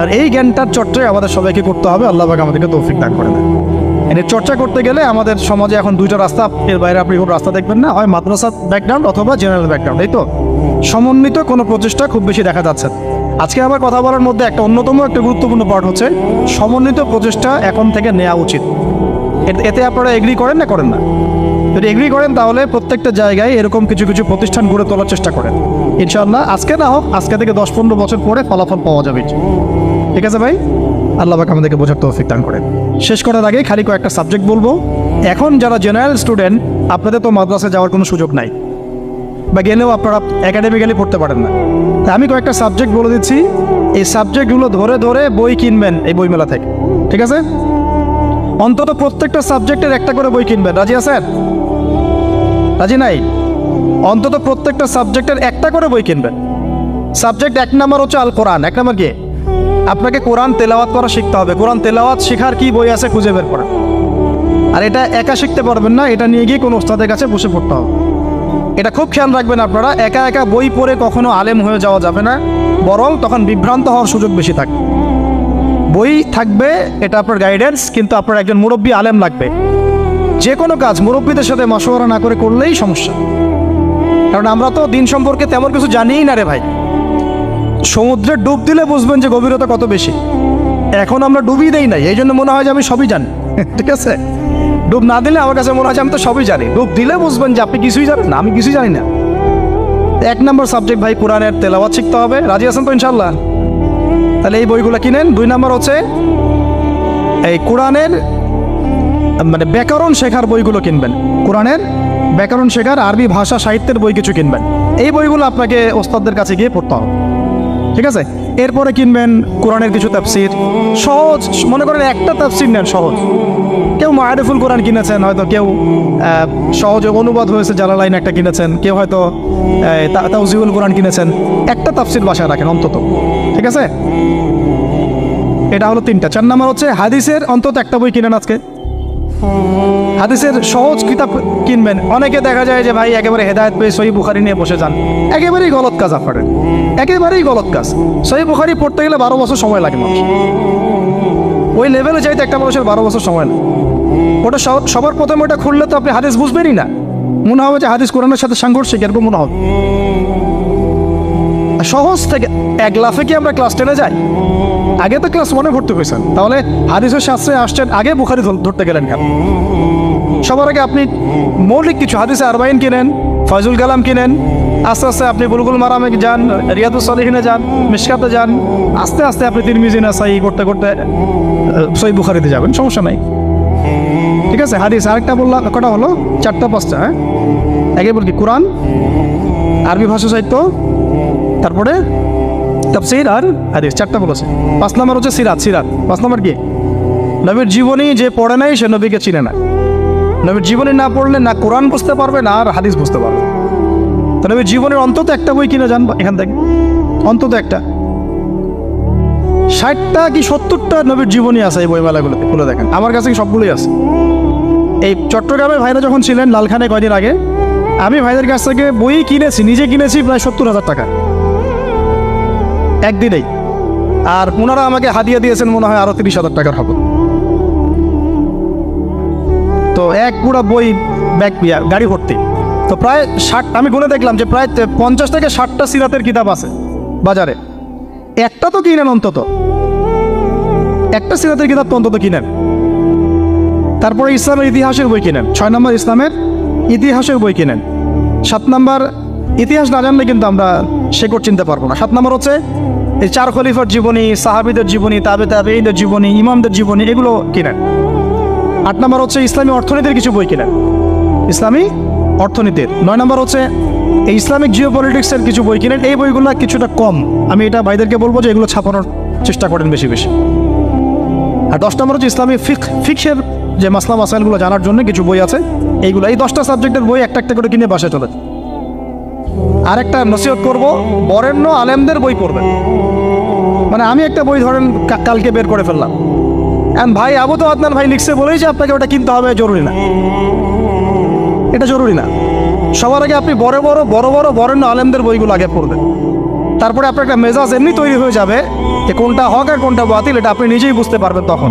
আর এই জ্ঞানটার চর্চায় আমাদের সবাইকে করতে হবে। আল্লাহ পাক আমাদেরকে তৌফিক দান করে দেন। এর চর্চা করতে গেলে আমাদের সমাজে এখন দুইটা রাস্তা, এর বাইরে আপনি কোনো রাস্তা দেখবেন না, হয় মাদ্রাসা ব্যাকগ্রাউন্ড অথবা জেনারেল ব্যাকগ্রাউন্ড, এই তো সমন্বিত কোনো প্রচেষ্টা খুব বেশি দেখা যাচ্ছে না। আজকে আমার কথা বলার মধ্যে একটা অন্যতম একটা গুরুত্বপূর্ণ পার্ট হচ্ছে সমন্বিত প্রচেষ্টা এখন থেকে নেওয়া উচিত। এতে আপনারা এগ্রি করেন না করেন না? যদি এগ্রি করেন তাহলে প্রত্যেকটা জায়গায় এরকম কিছু কিছু প্রতিষ্ঠান গড়ে তোলার চেষ্টা করেন। ইনশাআল্লাহ আজকে না হোক, আজকে থেকে 10-15 বছর পরে ফলাফল পাওয়া যাবে। ঠিক আছে ভাই? আল্লাহ পাক আমাদেরকে বোঝার তৌফিক দান করেন। শেষ করার আগে খালি কয়েকটা সাবজেক্ট বলবো। এখন যারা জেনারেল স্টুডেন্ট, আপনাদের তো মাদ্রাসায় যাওয়ার কোনো সুযোগ নাই, বা গেলেও আপনারা একাডেমিক্যালি পড়তে পারেন না। তাই আমি কয়েকটা সাবজেক্ট বলে দিচ্ছি, এই সাবজেক্টগুলো ধরে ধরে বই কিনবেন এই বইমেলা থেকে। ঠিক আছে? অন্তত প্রত্যেকটা সাবজেক্টের একটা করে বই কিনবেন। রাজি আছেন? রাজি নাই? অন্তত প্রত্যেকটা সাবজেক্টের একটা করে বই কিনবেন। সাবজেক্ট 1 নাম্বার হচ্ছে আল কোরআন। 1 নাম্বার কি? আপনাকে কোরআন তেলাওয়াত করা শিখতে হবে। কোরআন তেলাওয়াত শেখার কি বই আছে খুঁজে বের করেন। আর এটা একা শিখতে পারবেন না, এটা নিয়ে গিয়ে কোনো ওস্তাদের কাছে বসে পড়তে হবে। এটা খুব খেয়াল রাখবেন আপনারা। একা একা বই পড়ে কখনো আলেম হয়ে যাওয়া যাবে না, বরং তখন বিভ্রান্ত হওয়ার সুযোগ বেশি থাকে। বই থাকবে, এটা আপনার গাইডেন্স, কিন্তু আপনার একজন মুরব্বী আলেম লাগবে। যে কোনো কাজ মুরব্বীদের সাথে মশওয়ারা না করে করলেই সমস্যা। কারণ আমরা তো দিন সম্পর্কে তেমন কিছু জানিই না রে ভাই। সমুদ্রে ডুব দিলে বুঝবেন যে গভীরতা কত বেশি। এখন আমরা ডুবই দেই নাই, এই জন্য মনে হয় যে আমি সবই জানি। ঠিক আছে? ডুব না দিলে আমার কাছে মনে হয় যে আমি তো সবই জানি। ডুব দিলে বুঝবেন যে আপনি কিছুই জানেন না, আমি কিছুই জানি না। 1 নম্বর সাবজেক্ট ভাই কোরআনের তেলাওয়াত শিখতে হবে। রাজি আছেন তো ইনশাল্লাহ? তাহলে এই বইগুলো কিনেন। 2 নম্বর হচ্ছে এই কোরআনের মানে ব্যাকরণ শেখার বইগুলো কিনবেন। কোরআনের ব্যাকরণ শেখার আরবি ভাষা সাহিত্যের বই কিছু কিনবেন। এই বইগুলো আপনাকে ওস্তাদদের কাছে গিয়ে পড়তে হবে। ঠিক আছে? এরপরে কিনবেন কোরআনের কিছু তাফসির, সহজ। মনে করেন একটা তাফসির নেন সহজ। কেউ মারিফুল কোরআন কিনেছেন, হয়তো কেউ সহজে অনুবাদ হয়েছে জালালাইন একটা কিনেছেন, কেউ হয়তো তাওজিউল কোরআন কিনেছেন। একটা তাফসির বাসায় রাখেন অন্তত। ঠিক আছে? এটা হলো 3টা। 4 নম্বর হচ্ছে হাদিসের অন্তত একটা বই কিনেন আজকে। হাদিসের সহজ কিতাব কিনবেন। অনেকে দেখা যায় যে ভাই একেবারে হেদায়েত পেয়ে সহিহ বুখারী নিয়ে বসে যান। একেবারেই গলত কাজ আপনাদের, একেবারেই গলত কাজ। সহিহ বুখারী পড়তে গেলে 12 বছর সময় লাগে মানুষ। ওই লেভেলে যাইতে একটা মানুষের 12 বছর সময় লাগে। ওটা সবার প্রথমে ওটা খুললে তো আপনি হাদিস বুঝবেনই না। মনে হবে যে হাদিস কোরআনের সাথে সাংঘর্ষিক, এরকম মনে হবে। সহজ থেকে 1 লাফে কি আমরা ক্লাস 10-এ যাই? আগে তো ক্লাস 1-এ ভর্তি হয়েছেন, তাহলে হাদিসের শাস্ত্রে আসছেন, আগে বুখারী ধরতে গেলেন কেন? সবার আগে আপনি মৌলিক কিছু হাদিসে আরবাইন কিনেন, ফয়জুল কালাম কিনেন। আস্তে আস্তে আপনি বুলুগুল মারামে যান, রিয়াদুস সালিহিনে যান, মিশকাতে যান। আস্তে আস্তে আপনি তিরমিজি নাসাই করতে করতে সহিহ বুখারীতে যাবেন, সমস্যা নাই। ঠিক আছে? হাদিস আরেকটা বললাম, কটা হলো? 4টা-5টা। হ্যাঁ, আগে বল কি কোরআন, আরবি ভাষা সাহিত্য, তারপরে তাফসীর আর হাদিস। 4টা বলেছে। 5 নম্বর হচ্ছে সিরাত। 5 নম্বর কি? নবীর জীবনী যে পড়ে নাই সে নবীকে চিনে না। নবীর জীবনী না পড়লে না কোরআন বুঝতে পারবে না আর হাদিস বুঝতে পারবে। তো নবীর জীবনের অন্তত একটা বই কিনে যান এখান থেকে, অন্তত একটা। 60টা কি 70টা নবীর জীবনী আছে এই বইমেলাগুলোতে, খুলে দেখেন। আমার কাছে সবগুলোই আছে। এই চট্টগ্রামে ভাইরা যখন ছিলেন লালখানে কয়দিন আগে, আমি ভাইদের কাছ থেকে বই কিনেছি, নিজে কিনেছি প্রায় 70,000 টাকা একদিনেই। আর ওনারা আমাকে হাদিয়া দিয়েছেন মনে হয় আরো 30,000 টাকার হবে। তো এক পুরা বই ব্যাগ গাড়ি ভর্তি। তো প্রায় 60, আমি গুনে দেখলাম যে প্রায় 50 থেকে 60টা সিরাতের কিতাব আছে বাজারে। একটা তো কিনেন, অন্তত একটা সিরাতের কিতাব তো অন্তত কিনেন। তারপরে ইসলামের ইতিহাসের বই কিনেন। 6 নম্বর ইসলামের ইতিহাসের বই কিনেন। 7 নম্বর ইতিহাস না জানলে কিন্তু আমরা শেকড় চিনতে পারবো না। 7 নম্বর হচ্ছে এই 4 খলিফার জীবনী, সাহাবীদের জীবনী, তাবেঈদের জীবনী, ইমামদের জীবনী, এগুলো কিনেন। 8 নম্বর হচ্ছে ইসলামী অর্থনীতির কিছু বই কিনেন, ইসলামী অর্থনীতির। 9 নম্বর হচ্ছে এই ইসলামিক জিওপলিটিক্সের কিছু বই কিনেন। এই বইগুলো কিছুটা কম, আমি এটা ভাইদেরকে বলবো যে এগুলো ছাপানোর চেষ্টা করেন বেশি বেশি। আর 10 নম্বর হচ্ছে ইসলামী ফিকহের যে মাসলা মাসাইলগুলো জানার জন্য কিছু বই আছে, এইগুলো, এই 10টা সাবজেক্টের বই একটা একটা করে কিনে বাসায় চলে। আর একটা নসিহত করব, বরেণ্য আলেমদের বই পড়বেন। মানে আমি একটা বই ধরেন কালকে বের করে ফেললাম, ভাই আবু তো আদনান ভাই লিখছে বলেই যে আপনাকে ওটা কিনতে হবে জরুরি না, এটা জরুরি না। সবার আগে আপনি বড় বড় বরেণ্য আলেমদের বইগুলো আগে পড়বেন, তারপরে আপনার একটা মেজাজ এমনি তৈরি হয়ে যাবে যে কোনটা হক আর কোনটা বাতিল, এটা আপনি নিজেই বুঝতে পারবেন তখন।